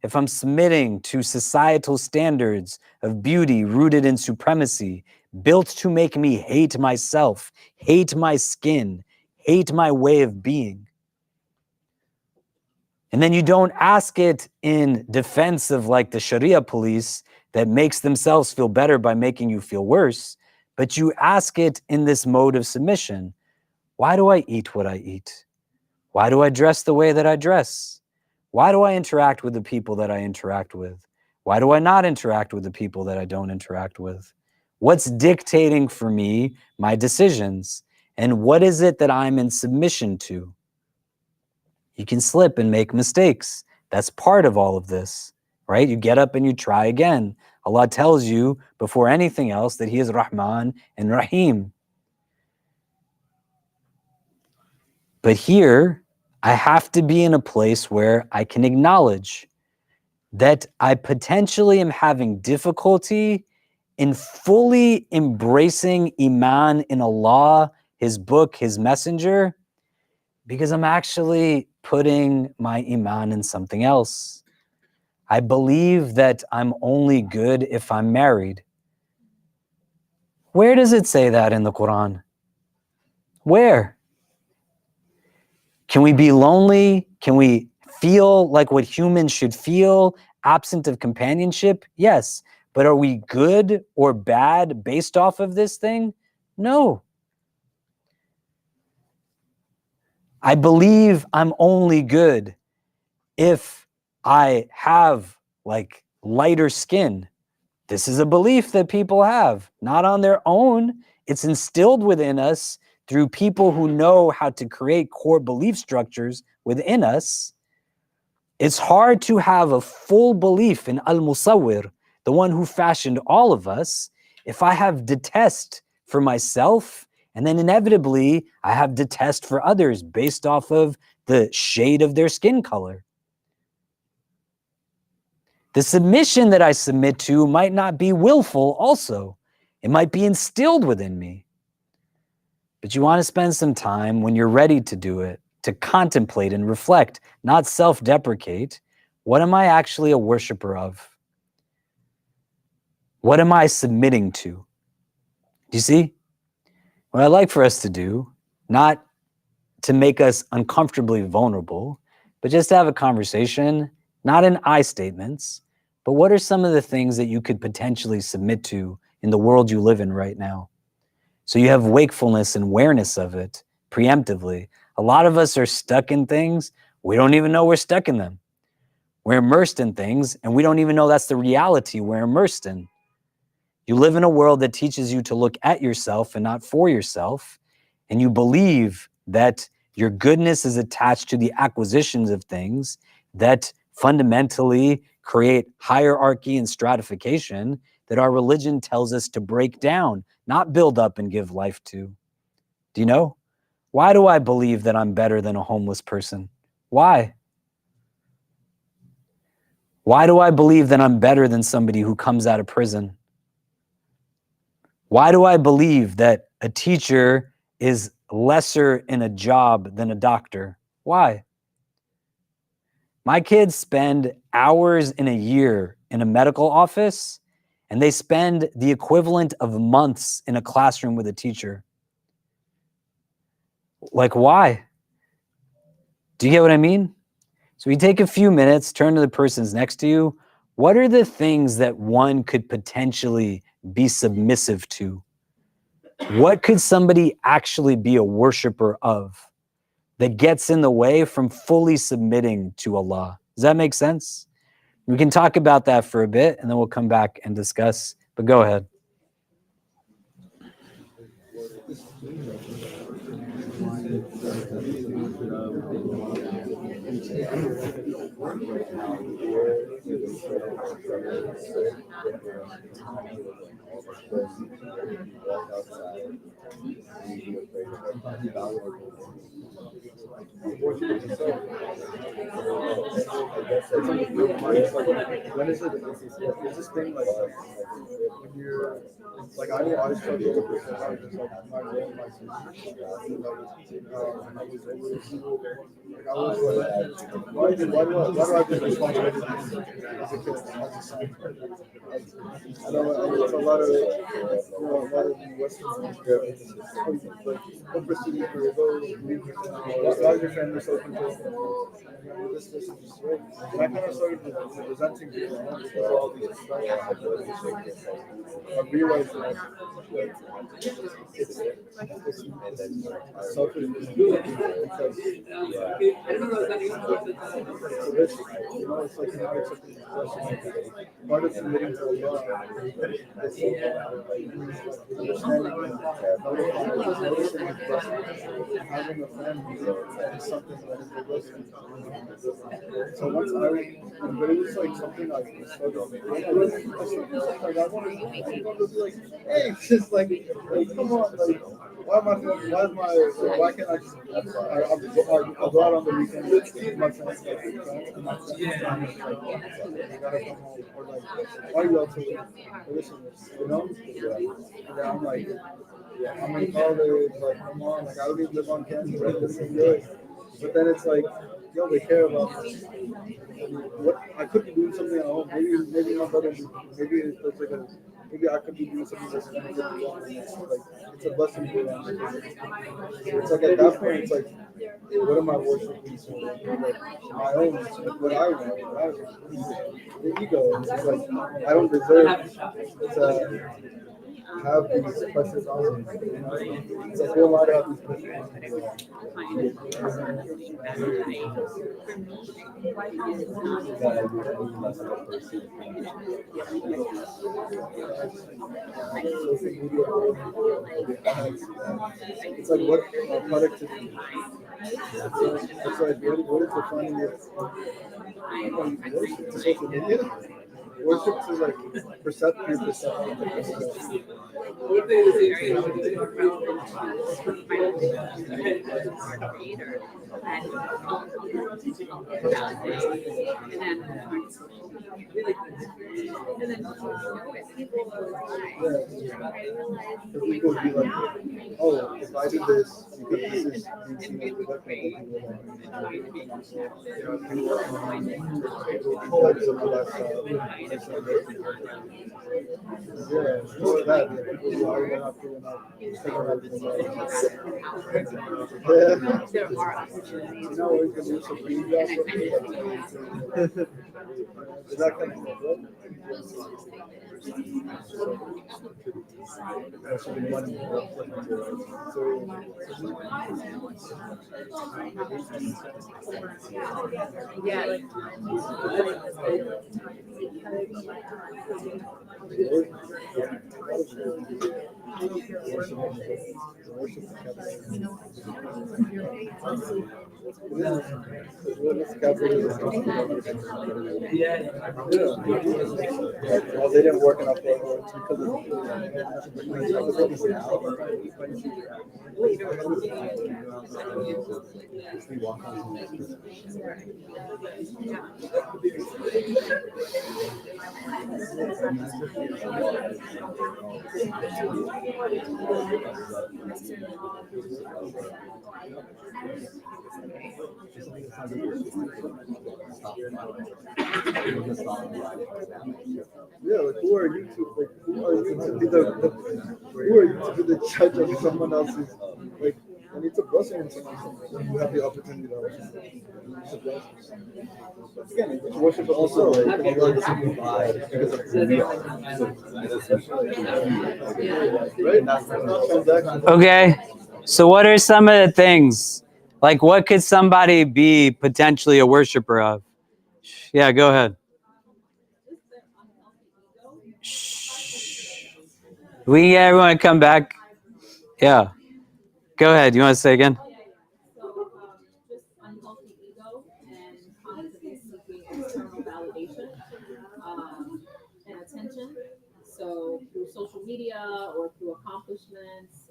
if I'm submitting to societal standards of beauty rooted in supremacy, built to make me hate myself, hate my skin, hate my way of being, and then you don't ask it in defense of like the Sharia police that makes themselves feel better by making you feel worse, but you ask it in this mode of submission. Why do I eat what I eat? Why do I dress the way that I dress? Why do I interact with the people that I interact with? Why do I not interact with the people that I don't interact with? What's dictating for me my decisions? And what is it that I'm in submission to? You can slip and make mistakes. That's part of all of this, right? You get up and you try again. Allah tells you before anything else that He is Rahman and Rahim. But here, I have to be in a place where I can acknowledge that I potentially am having difficulty in fully embracing Iman in Allah, His book, His messenger, because I'm actually putting my Iman in something else. I believe that I'm only good if I'm married. Where does it say that in the Quran? Where? Can we be lonely? Can we feel like what humans should feel, absent of companionship? Yes. But are we good or bad based off of this thing? No. I believe I'm only good if I have like lighter skin. This is a belief that people have, not on their own. It's instilled within us through people who know how to create core belief structures within us. It's hard to have a full belief in Al-Musawwir, the one who fashioned all of us, if I have detest for myself, and then inevitably I have detest for others based off of the shade of their skin color. The submission that I submit to might not be willful also. It might be instilled within me. But you want to spend some time when you're ready to do it, to contemplate and reflect, not self-deprecate. What am I actually a worshiper of? What am I submitting to? Do you see? What I'd like for us to do, not to make us uncomfortably vulnerable, but just to have a conversation, not in I statements, but what are some of the things that you could potentially submit to in the world you live in right now? So you have wakefulness and awareness of it preemptively. A lot of us are stuck in things. We don't even know we're stuck in them. We're immersed in things, and we don't even know that's the reality we're immersed in. You live in a world that teaches you to look at yourself and not for yourself, and you believe that your goodness is attached to the acquisitions of things that fundamentally create hierarchy and stratification that our religion tells us to break down, not build up and give life to. Do you know? Why do I believe that I'm better than a homeless person? Why? Why do I believe that I'm better than somebody who comes out of prison? Why do I believe that a teacher is lesser in a job than a doctor? Why? My kids spend hours in a year in a medical office, and they spend the equivalent of months in a classroom with a teacher. Like, why? Do you get what I mean? So you take a few minutes, turn to the persons next to you. What are the things that one could potentially be submissive to? What could somebody actually be a worshiper of that gets in the way from fully submitting to Allah? Does that make sense? We can talk about that for a bit, and then we'll come back and discuss. But go ahead. When is it? It's this thing like when you're like I struggle with this. Like my role in my sister. I was like, why do I have this responsibility as a kid, as a son? I know it's a lot of a lot of Western like what procedure for why is your family so control? This is just right. And I kind of started resenting people because of all these distractions. I realized that it's selfish because it's it's like not accepting part of submitting to Allah is understanding noticing having a family is something that is a blessing. So once but it was like something I struggled with. Like I wanted to be like, hey, it's just like come on, like why can't I just I'll go out on the weekend with my friends, and my friends, you gotta come home, or like, why are you out so late? Listen, And then I'm like, I'm in college, like, come on, like, I don't even live on campus, like, this is good. But then it's like, yo, they care about what I could be doing something at home. Maybe my brother, maybe it's like maybe I could be doing something that's going to get me wrong. And it's a blessing to be around. It's like at that point, it's like, what am I worshiping? So like my own, like what I want, the ego. It's just like I don't deserve to have these pressures on me. You know? It's like who am I to have these pressures on me? Social media, it's like what productivity. It's like what is defining your worship to social media? Worship to like perception. People would be like, oh, if I do this, because this is being seen as productive, yeah, it's more of that. Yeah, people who are not doing that. There are opportunities. You know, we can do some is that kind of well, they didn't work enough yeah, like who are you to who are you to be the judge of someone else's like and it's a blessing when you have the opportunity to it's a blessing. Again, worship is also like because of who we are. Right? That's not transaction. Okay. So what are some of the things? Like what could somebody be potentially a worshiper of? Yeah, go ahead. Shh. We can get everyone to come back. Yeah. Go ahead. You want to say again? Just unhealthy ego and constantly seeking external validation and attention. So through social media or through accomplishments,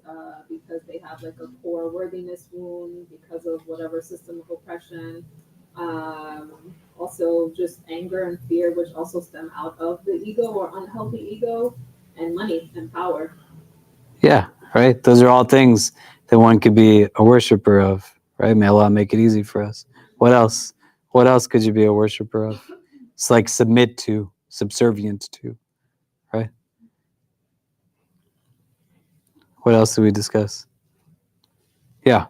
because they have like a core worthiness wound because of whatever system of oppression. Also just anger and fear, which also stem out of the ego or unhealthy ego, and money and power. Yeah, right. Those are all things that one could be a worshiper of, right? May Allah make it easy for us. What else? What else could you be a worshiper of? It's like submit to, subservient to, right? What else did we discuss? Yeah.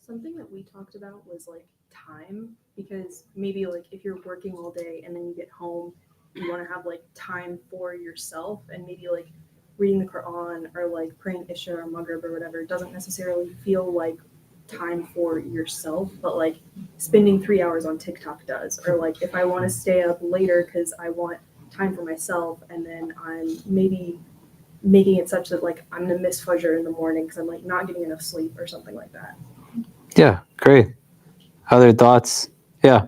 Something that we talked about was like time, because maybe like if you're working all day and then you get home, you want to have like time for yourself, and maybe like reading the Quran or like praying Isha or Maghrib or whatever doesn't necessarily feel like time for yourself, but like spending 3 hours on TikTok does. Or like if I want to stay up later because I want time for myself, and then I'm maybe making it such that like I'm gonna miss Fajr in the morning because I'm like not getting enough sleep or something like that. Yeah, great. Other thoughts? Yeah.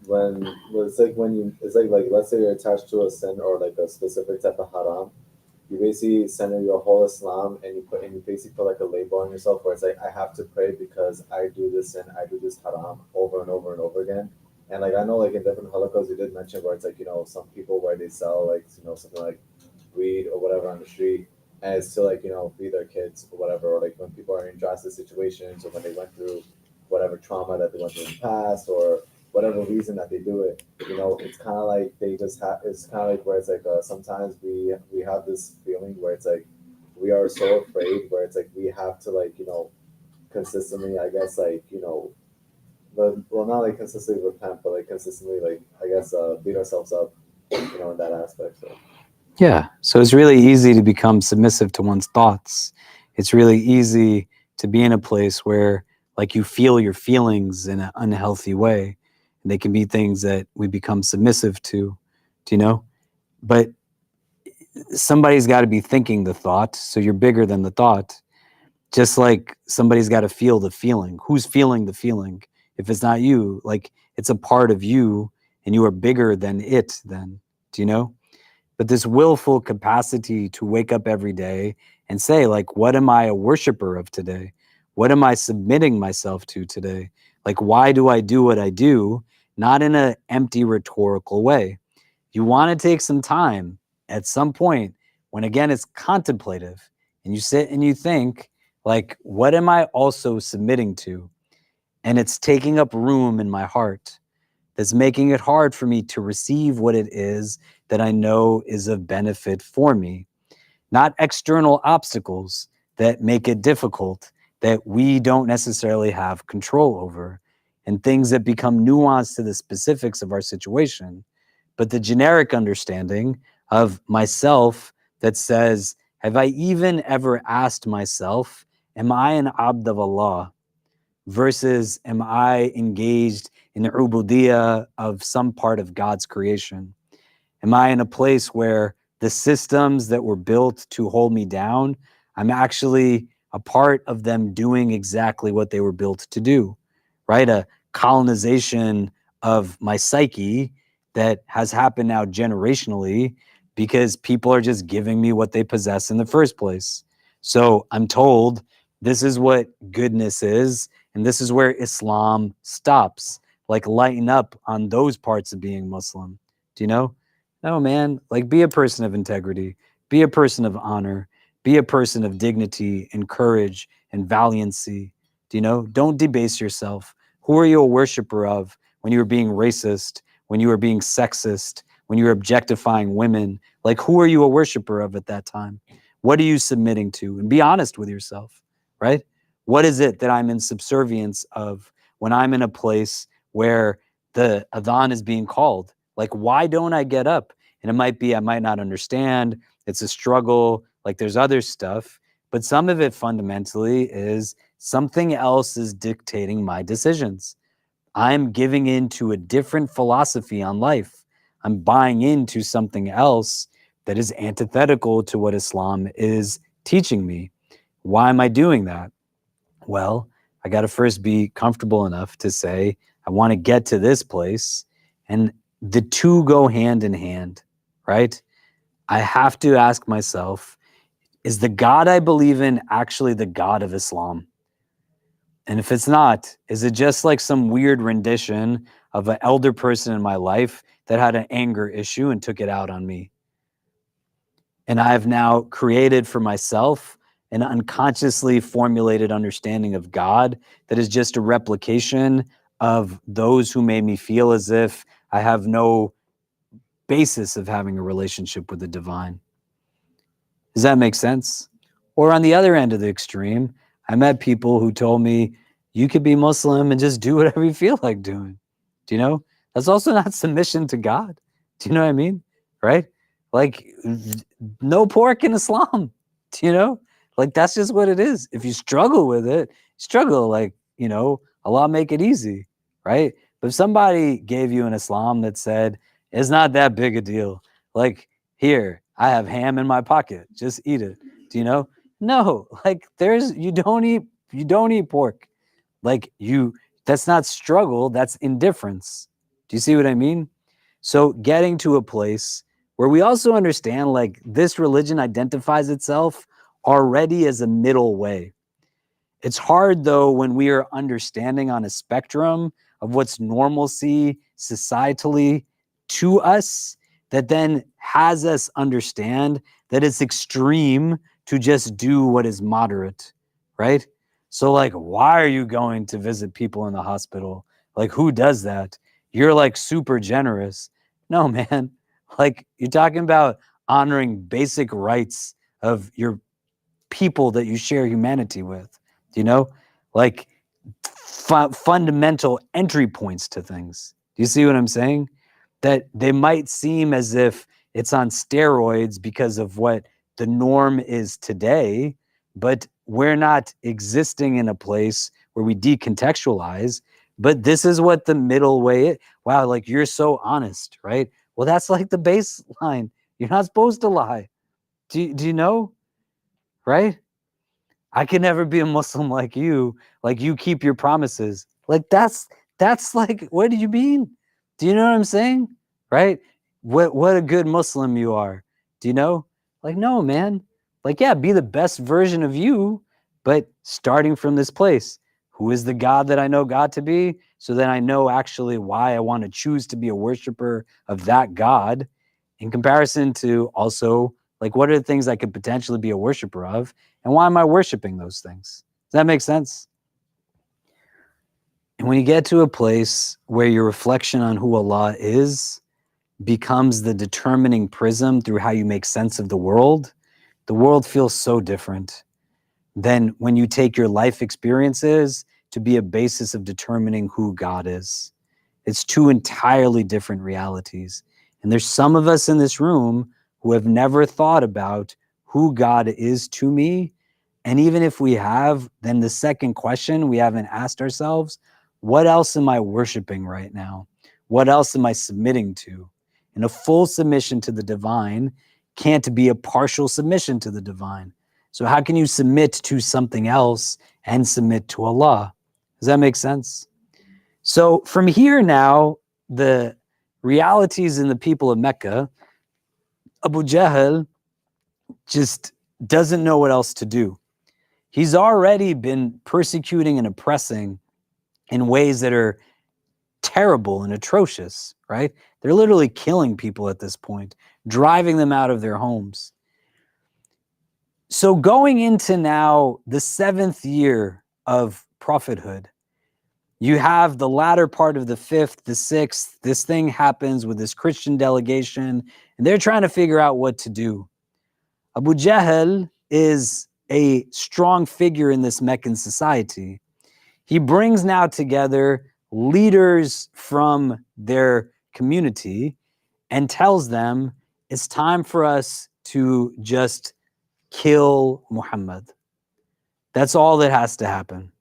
When it's like when you it's like let's say you're attached to a sin or like a specific type of haram, you basically center your whole Islam and you basically put like a label on yourself where it's like I have to pray because I do this sin, I do this haram over and over and over again. And like I know like in different halakas you did mention where it's like, you know, some people where they sell like, you know, something like weed or whatever on the street, and it's to like, you know, feed their kids or whatever, or like when people are in drastic situations or when they went through whatever trauma that they went through in the past or whatever reason that they do it. You know, it's kind of like they just have. It's kind of like where it's like sometimes we have this feeling where it's like we are so afraid where it's like we have to like consistently, I guess, like well, not like consistently repent, but like consistently like I guess beat ourselves up, in that aspect. So. Yeah. So it's really easy to become submissive to one's thoughts. It's really easy to be in a place where like you feel your feelings in an unhealthy way. And they can be things that we become submissive to, do you know? But somebody's got to be thinking the thought. So you're bigger than the thought. Just like somebody's got to feel the feeling. Who's feeling the feeling? If it's not you, like it's a part of you and you are bigger than it then, do you know? But this willful capacity to wake up every day and say, like, what am I a worshiper of today? What am I submitting myself to today? Like, why do I do what I do? Not in an empty rhetorical way. You want to take some time at some point when, again, it's contemplative and you sit and you think, like, what am I also submitting to? And it's taking up room in my heart. That's making it hard for me to receive what it is that I know is of benefit for me. Not external obstacles that make it difficult, that we don't necessarily have control over, and things that become nuanced to the specifics of our situation. But the generic understanding of myself that says, have I even ever asked myself, am I an abd of Allah? Versus am I engaged in the ubudiyah of some part of God's creation? Am I in a place where the systems that were built to hold me down, I'm actually a part of them doing exactly what they were built to do, right? A colonization of my psyche that has happened now generationally because people are just giving me what they possess in the first place. So I'm told this is what goodness is, and this is where Islam stops. Like lighten up on those parts of being Muslim. Do you know? No, man. Like be a person of integrity. Be a person of honor. Be a person of dignity and courage and valiancy. Do you know? Don't debase yourself. Who are you a worshiper of when you were being racist, when you were being sexist, when you were objectifying women? Like who are you a worshiper of at that time? What are you submitting to? And be honest with yourself, right? What is it that I'm in subservience of when I'm in a place where the adhan is being called? Like, why don't I get up? And it might be, I might not understand. It's a struggle. Like there's other stuff, but some of it fundamentally is something else is dictating my decisions. I'm giving into a different philosophy on life. I'm buying into something else that is antithetical to what Islam is teaching me. Why am I doing that? Well, I got to first be comfortable enough to say, I want to get to this place. And the two go hand in hand, right? I have to ask myself, is the God I believe in actually the God of Islam? And if it's not, is it just like some weird rendition of an elder person in my life that had an anger issue and took it out on me? And I've now created for myself an unconsciously formulated understanding of God that is just a replication of those who made me feel as if I have no basis of having a relationship with the divine. Does that make sense? Or on the other end of the extreme, I met people who told me, you could be Muslim and just do whatever you feel like doing. Do you know? That's also not submission to God. Do you know what I mean? Right? Like, no pork in Islam. Do you know? Like, that's just what it is. If you struggle with it, struggle, like, Allah make it easy, right? But if somebody gave you an Islam that said, it's not that big a deal, like, here, I have ham in my pocket, just eat it. Do you know? No, like you don't eat pork. Like that's not struggle, that's indifference. Do you see what I mean? So getting to a place where we also understand like this religion identifies itself already as a middle way. It's hard though when we are understanding on a spectrum of what's normalcy societally to us that then has us understand that it's extreme to just do what is moderate, right? So like, why are you going to visit people in the hospital? Like, who does that? You're like super generous. No, man. Like, you're talking about honoring basic rights of your people that you share humanity with, like fundamental entry points to things. Do you see what I'm saying? That they might seem as if it's on steroids because of what the norm is today, but we're not existing in a place where we decontextualize. But this is what the middle way is. Wow, like you're so honest, right? Well, that's like the baseline. You're not supposed to lie. Do you know? Right? I can never be a Muslim like you keep your promises. Like that's like, what do you mean? Do you know what I'm saying? Right? What a good Muslim you are. Do you know? Like, no, man. Like, yeah, be the best version of you, but starting from this place. Who is the God that I know God to be? So then I know actually why I want to choose to be a worshiper of that God in comparison to also like what are the things I could potentially be a worshiper of? And why am I worshiping those things? Does that make sense? And when you get to a place where your reflection on who Allah is becomes the determining prism through how you make sense of the world feels so different than when you take your life experiences to be a basis of determining who God is. It's two entirely different realities. And there's some of us in this room who have never thought about who God is to me. And even if we have, then the second question we haven't asked ourselves, what else am I worshiping right now? What else am I submitting to? And a full submission to the divine can't be a partial submission to the divine. So how can you submit to something else and submit to Allah? Does that make sense? So from here now, the realities in the people of Mecca, Abu Jahl just doesn't know what else to do. He's already been persecuting and oppressing in ways that are terrible and atrocious, right? They're literally killing people at this point, driving them out of their homes. So going into now the 7th year of prophethood, you have the latter part of the 5th, the 6th, this thing happens with this Christian delegation, and they're trying to figure out what to do. Abu Jahl is a strong figure in this Meccan society. He brings now together leaders from their community and tells them it's time for us to just kill Muhammad. That's all that has to happen.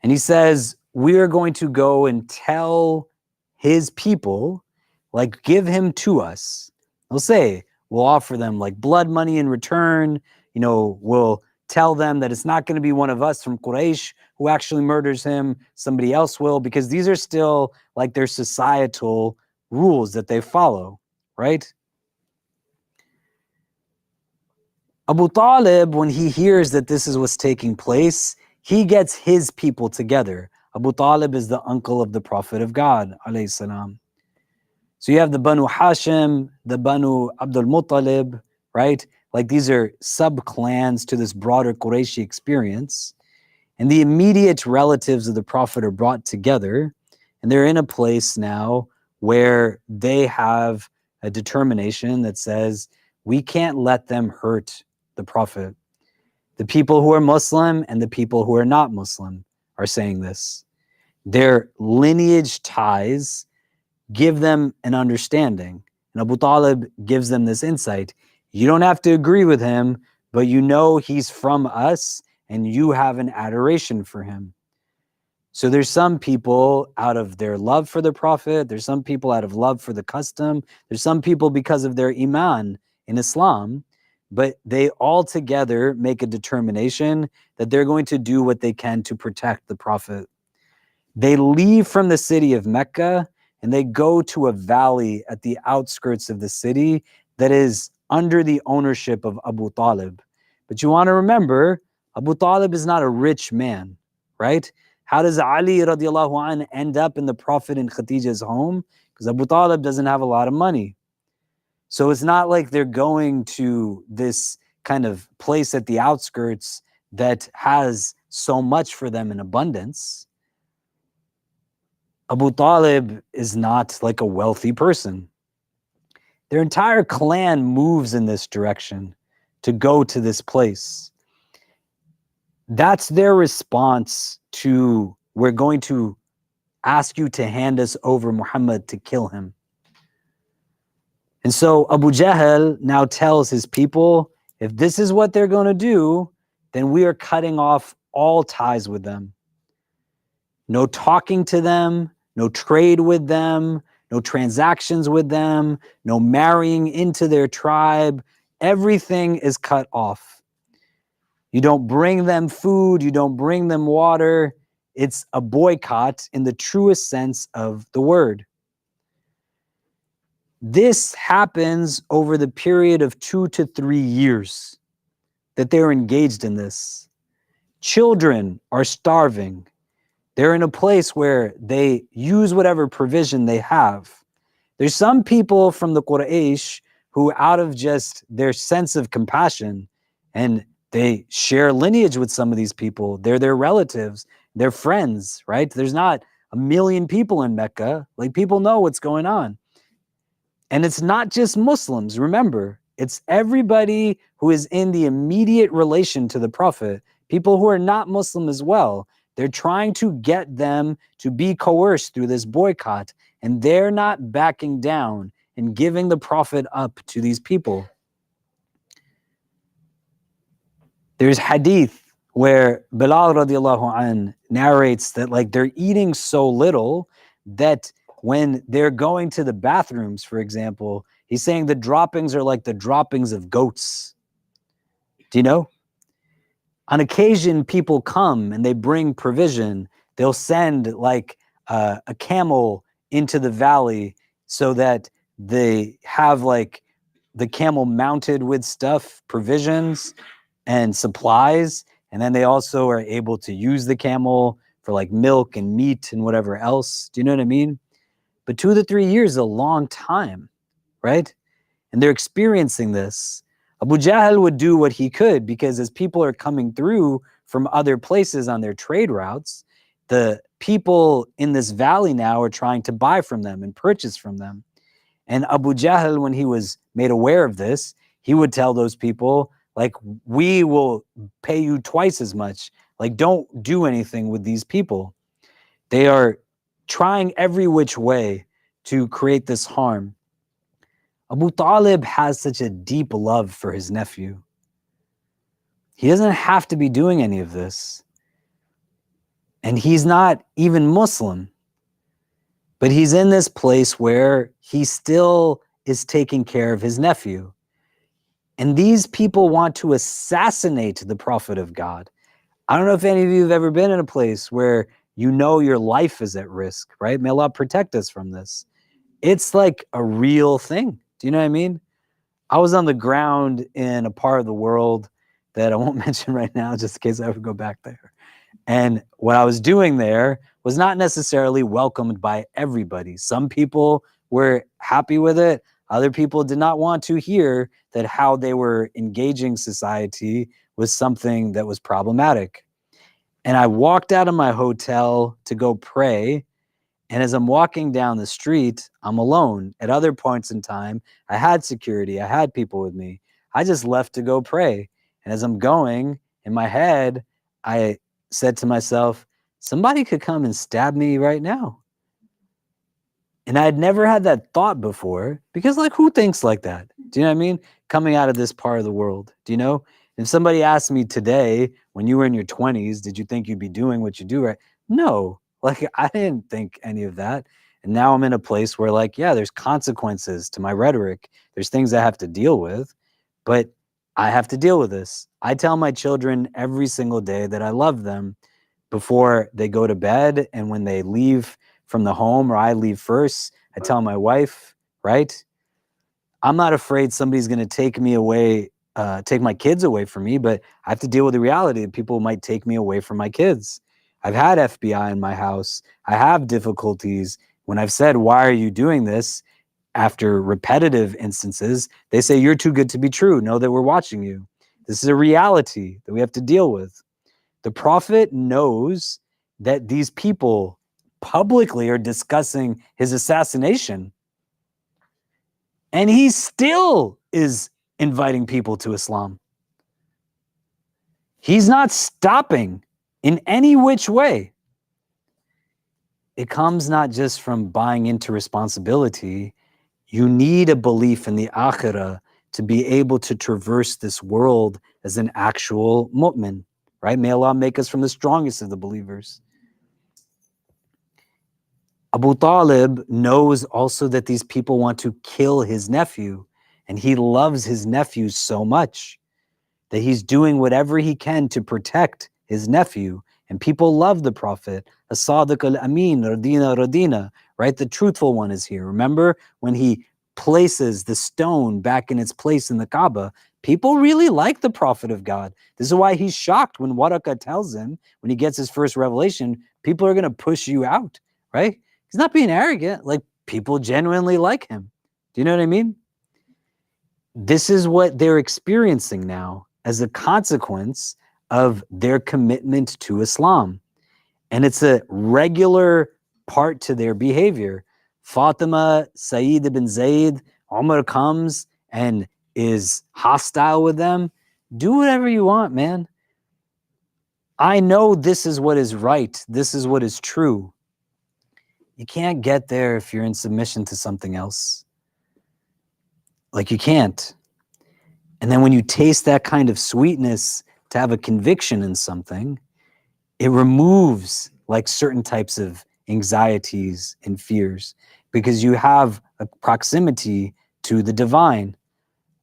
And he says, we are going to go and tell his people, like, give him to us. They'll say, we'll offer them like blood money in return. We'll tell them that it's not going to be one of us from Quraysh who actually murders him. Somebody else will, because these are still like their societal rules that they follow, right? Abu Talib, when he hears that this is what's taking place, he gets his people together. Abu Talib is the uncle of the Prophet of God, alayhi salam. So you have the Banu Hashim, the Banu Abdul Muttalib, right? Like these are sub-clans to this broader Qurayshi experience. And the immediate relatives of the Prophet are brought together, and they're in a place now where they have a determination that says, we can't let them hurt the Prophet. The people who are Muslim and the people who are not Muslim are saying this. Their lineage ties give them an understanding. And Abu Talib gives them this insight. You don't have to agree with him, but you know he's from us and you have an adoration for him. So there's some people out of their love for the Prophet, there's some people out of love for the custom, there's some people because of their iman in Islam, but they all together make a determination that they're going to do what they can to protect the Prophet. They leave from the city of Mecca and they go to a valley at the outskirts of the city that is under the ownership of Abu Talib. But you want to remember, Abu Talib is not a rich man, right? How does Ali radiallahu anh end up in the Prophet and Khadija's home? Because Abu Talib doesn't have a lot of money. So it's not like they're going to this kind of place at the outskirts that has so much for them in abundance. Abu Talib is not like a wealthy person. Their entire clan moves in this direction to go to this place. That's their response to, we're going to ask you to hand us over Muhammad to kill him. And so Abu Jahl now tells his people, if this is what they're going to do, then we are cutting off all ties with them. No talking to them, no trade with them, no transactions with them, no marrying into their tribe. Everything is cut off. You don't bring them food, you don't bring them water. It's a boycott in the truest sense of the word. This happens over the period of 2 to 3 years that they're engaged in this. Children are starving. They're in a place where they use whatever provision they have. There's some people from the Quraysh who, out of just their sense of compassion, and they share lineage with some of these people, they're their relatives, they're friends, right? There's not a million people in Mecca. Like, people know what's going on. And it's not just Muslims, remember, it's everybody who is in the immediate relation to the Prophet, people who are not Muslim as well. They're trying to get them to be coerced through this boycott, and they're not backing down and giving the Prophet up to these people. There's hadith where Bilal radiallahu anh narrates that, like, they're eating so little that when they're going to the bathrooms, for example, he's saying the droppings are like the droppings of goats. Do you know? On occasion, people come and they bring provision. They'll send like a camel into the valley so that they have like the camel mounted with stuff, provisions and supplies. And then they also are able to use the camel for like milk and meat and whatever else. Do you know what I mean? But 2 to 3 years is a long time, right? And they're experiencing this. Abu Jahl would do what he could, because as people are coming through from other places on their trade routes, the people in this valley now are trying to buy from them and purchase from them. And Abu Jahl, when he was made aware of this, he would tell those people, like, we will pay you twice as much. Like, don't do anything with these people. They are trying every which way to create this harm. Abu Talib has such a deep love for his nephew. He doesn't have to be doing any of this. And he's not even Muslim. But he's in this place where he still is taking care of his nephew. And these people want to assassinate the Prophet of God. I don't know if any of you have ever been in a place where you know your life is at risk, right? May Allah protect us from this. It's like a real thing. Do you know what I mean? I was on the ground in a part of the world that I won't mention right now, just in case I ever go back there. And what I was doing there was not necessarily welcomed by everybody. Some people were happy with it. Other people did not want to hear that how they were engaging society was something that was problematic. And I walked out of my hotel to go pray. And as I'm walking down the street, I'm alone. At other points in time, I had security. I had people with me. I just left to go pray. And as I'm going, in my head, I said to myself, somebody could come and stab me right now. And I had never had that thought before, because, like, who thinks like that? Do you know what I mean? Coming out of this part of the world, do you know? If somebody asked me today, when you were in your 20s, did you think you'd be doing what you do right? No. Like, I didn't think any of that. And now I'm in a place where, like, yeah, there's consequences to my rhetoric. There's things I have to deal with, but I have to deal with this. I tell my children every single day that I love them before they go to bed. And when they leave from the home, or I leave first, I tell my wife, right? I'm not afraid somebody's going to take me away, take my kids away from me, but I have to deal with the reality that people might take me away from my kids. I've had FBI in my house. I have difficulties. When I've said, why are you doing this? After repetitive instances, they say, you're too good to be true. Know that we're watching you. This is a reality that we have to deal with. The Prophet knows that these people publicly are discussing his assassination, and he still is inviting people to Islam. He's not stopping in any which way. It comes not just from buying into responsibility. You need a belief in the akhirah to be able to traverse this world as an actual mu'min, right? May Allah make us from the strongest of the believers. Abu Talib knows also that these people want to kill his nephew, and he loves his nephew so much that he's doing whatever he can to protect his nephew. And people love the Prophet. As-Sadiq al-Amin, Radina, right? The truthful one is here. Remember when he places the stone back in its place in the Kaaba? People really like the Prophet of God. This is why he's shocked when Waraqah tells him, when he gets his first revelation, people are going to push you out, right? He's not being arrogant. Like, people genuinely like him. Do you know what I mean? This is what they're experiencing now as a consequence of their commitment to Islam. And it's a regular part to their behavior. Fatima, Sayyid ibn Zayd, Umar comes and is hostile with them. Do whatever you want, man. I know this is what is right. This is what is true. You can't get there if you're in submission to something else. Like, you can't. And then when you taste that kind of sweetness to have a conviction in something, it removes like certain types of anxieties and fears because you have a proximity to the divine.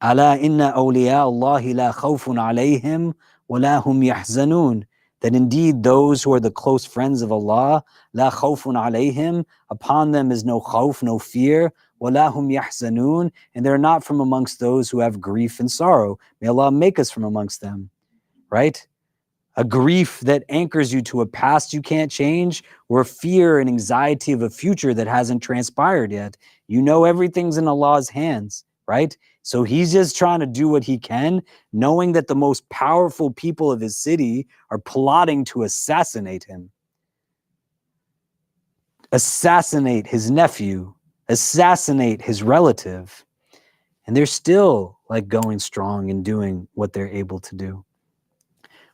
Ala inna awliya Allahi la khawfun alayhim wa la hum yahzanun. That indeed those who are the close friends of Allah, la khawfun alayhim, upon them is no khawf, no fear, wa la hum yahzanun, and they're not from amongst those who have grief and sorrow. May Allah make us from amongst them, right? A grief that anchors you to a past you can't change, or a fear and anxiety of a future that hasn't transpired yet. You know everything's in Allah's hands, right? So he's just trying to do what he can, knowing that the most powerful people of his city are plotting to assassinate him. Assassinate his nephew, assassinate his relative. And they're still like going strong and doing what they're able to do.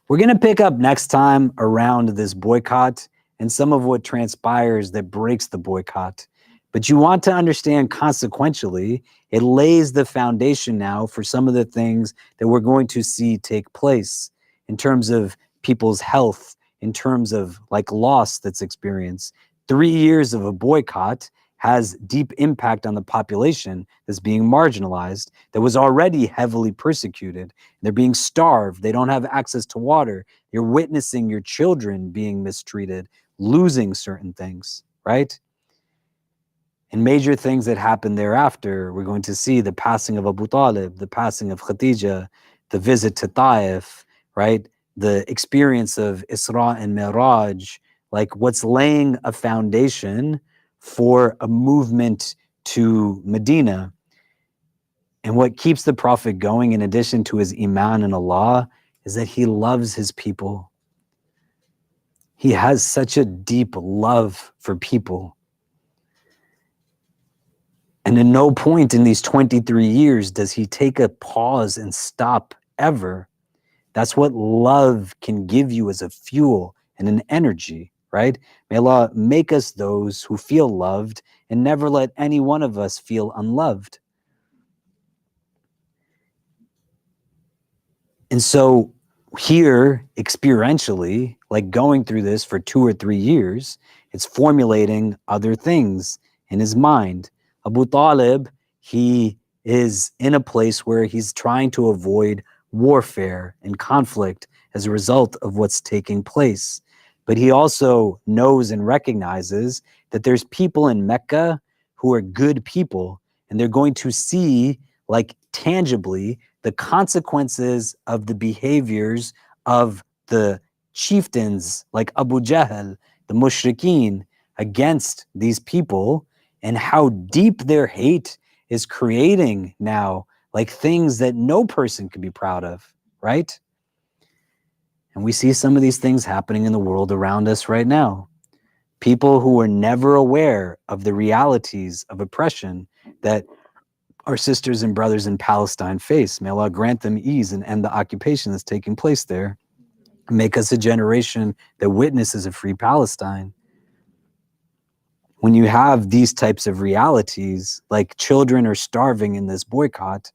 We're going to pick up next time around this boycott and some of what transpires that breaks the boycott. But you want to understand consequentially, it lays the foundation now for some of the things that we're going to see take place in terms of people's health, in terms of like loss that's experienced. 3 years of a boycott has deep impact on the population that's being marginalized, that was already heavily persecuted. They're being starved. They don't have access to water. You're witnessing your children being mistreated, losing certain things, right? And major things that happen thereafter, we're going to see the passing of Abu Talib, the passing of Khadija, the visit to Taif, right? The experience of Isra and Mi'raj, like what's laying a foundation for a movement to Medina. And what keeps the Prophet going, in addition to his iman in Allah, is that he loves his people. He has such a deep love for people. And at no point in these 23 years does he take a pause and stop ever. That's what love can give you as a fuel and an energy, right? May Allah make us those who feel loved and never let any one of us feel unloved. And so here, experientially, like going through this for 2 or 3 years, it's formulating other things in his mind. Abu Talib, he is in a place where he's trying to avoid warfare and conflict as a result of what's taking place. But he also knows and recognizes that there's people in Mecca who are good people, and they're going to see, like tangibly, the consequences of the behaviors of the chieftains like Abu Jahl, the mushrikeen, against these people, and how deep their hate is creating now, like things that no person can be proud of, right? And we see some of these things happening in the world around us right now. People who were never aware of the realities of oppression that our sisters and brothers in Palestine face. May Allah grant them ease and end the occupation that's taking place there. Make us a generation that witnesses a free Palestine. When you have these types of realities, like children are starving in this boycott,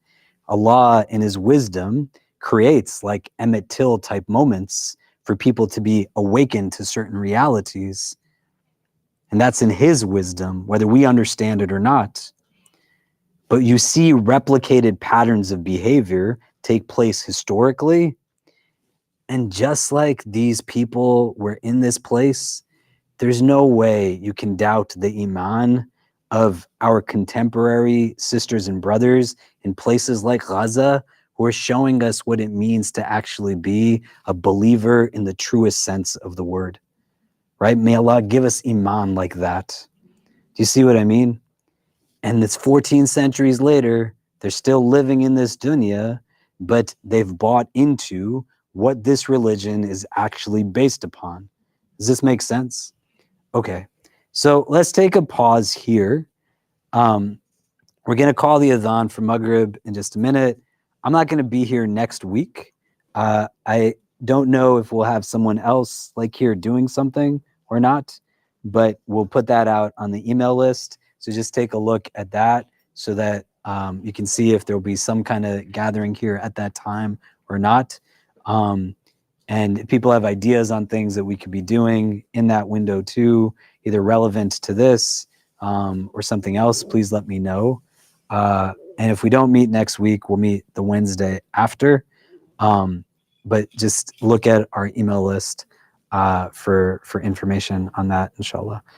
Allah in his wisdom creates like Emmett Till type moments for people to be awakened to certain realities. And that's in his wisdom, whether we understand it or not. But you see replicated patterns of behavior take place historically. And just like these people were in this place, there's no way you can doubt the iman of our contemporary sisters and brothers in places like Gaza, who are showing us what it means to actually be a believer in the truest sense of the word, right? May Allah give us iman like that. Do you see what I mean? And it's 14 centuries later, they're still living in this dunya, but they've bought into what this religion is actually based upon. Does this make sense? Okay, so let's take a pause here. We're going to call the adhan for Maghrib in just a minute. I'm not going to be here next week. I don't know if we'll have someone else like here doing something or not, but we'll put that out on the email list. So just take a look at that so that you can see if there'll be some kind of gathering here at that time or not. And if people have ideas on things that we could be doing in that window too, either relevant to this or something else, please let me know. And if we don't meet next week, we'll meet the Wednesday after. But just look at our email list for information on that, inshallah.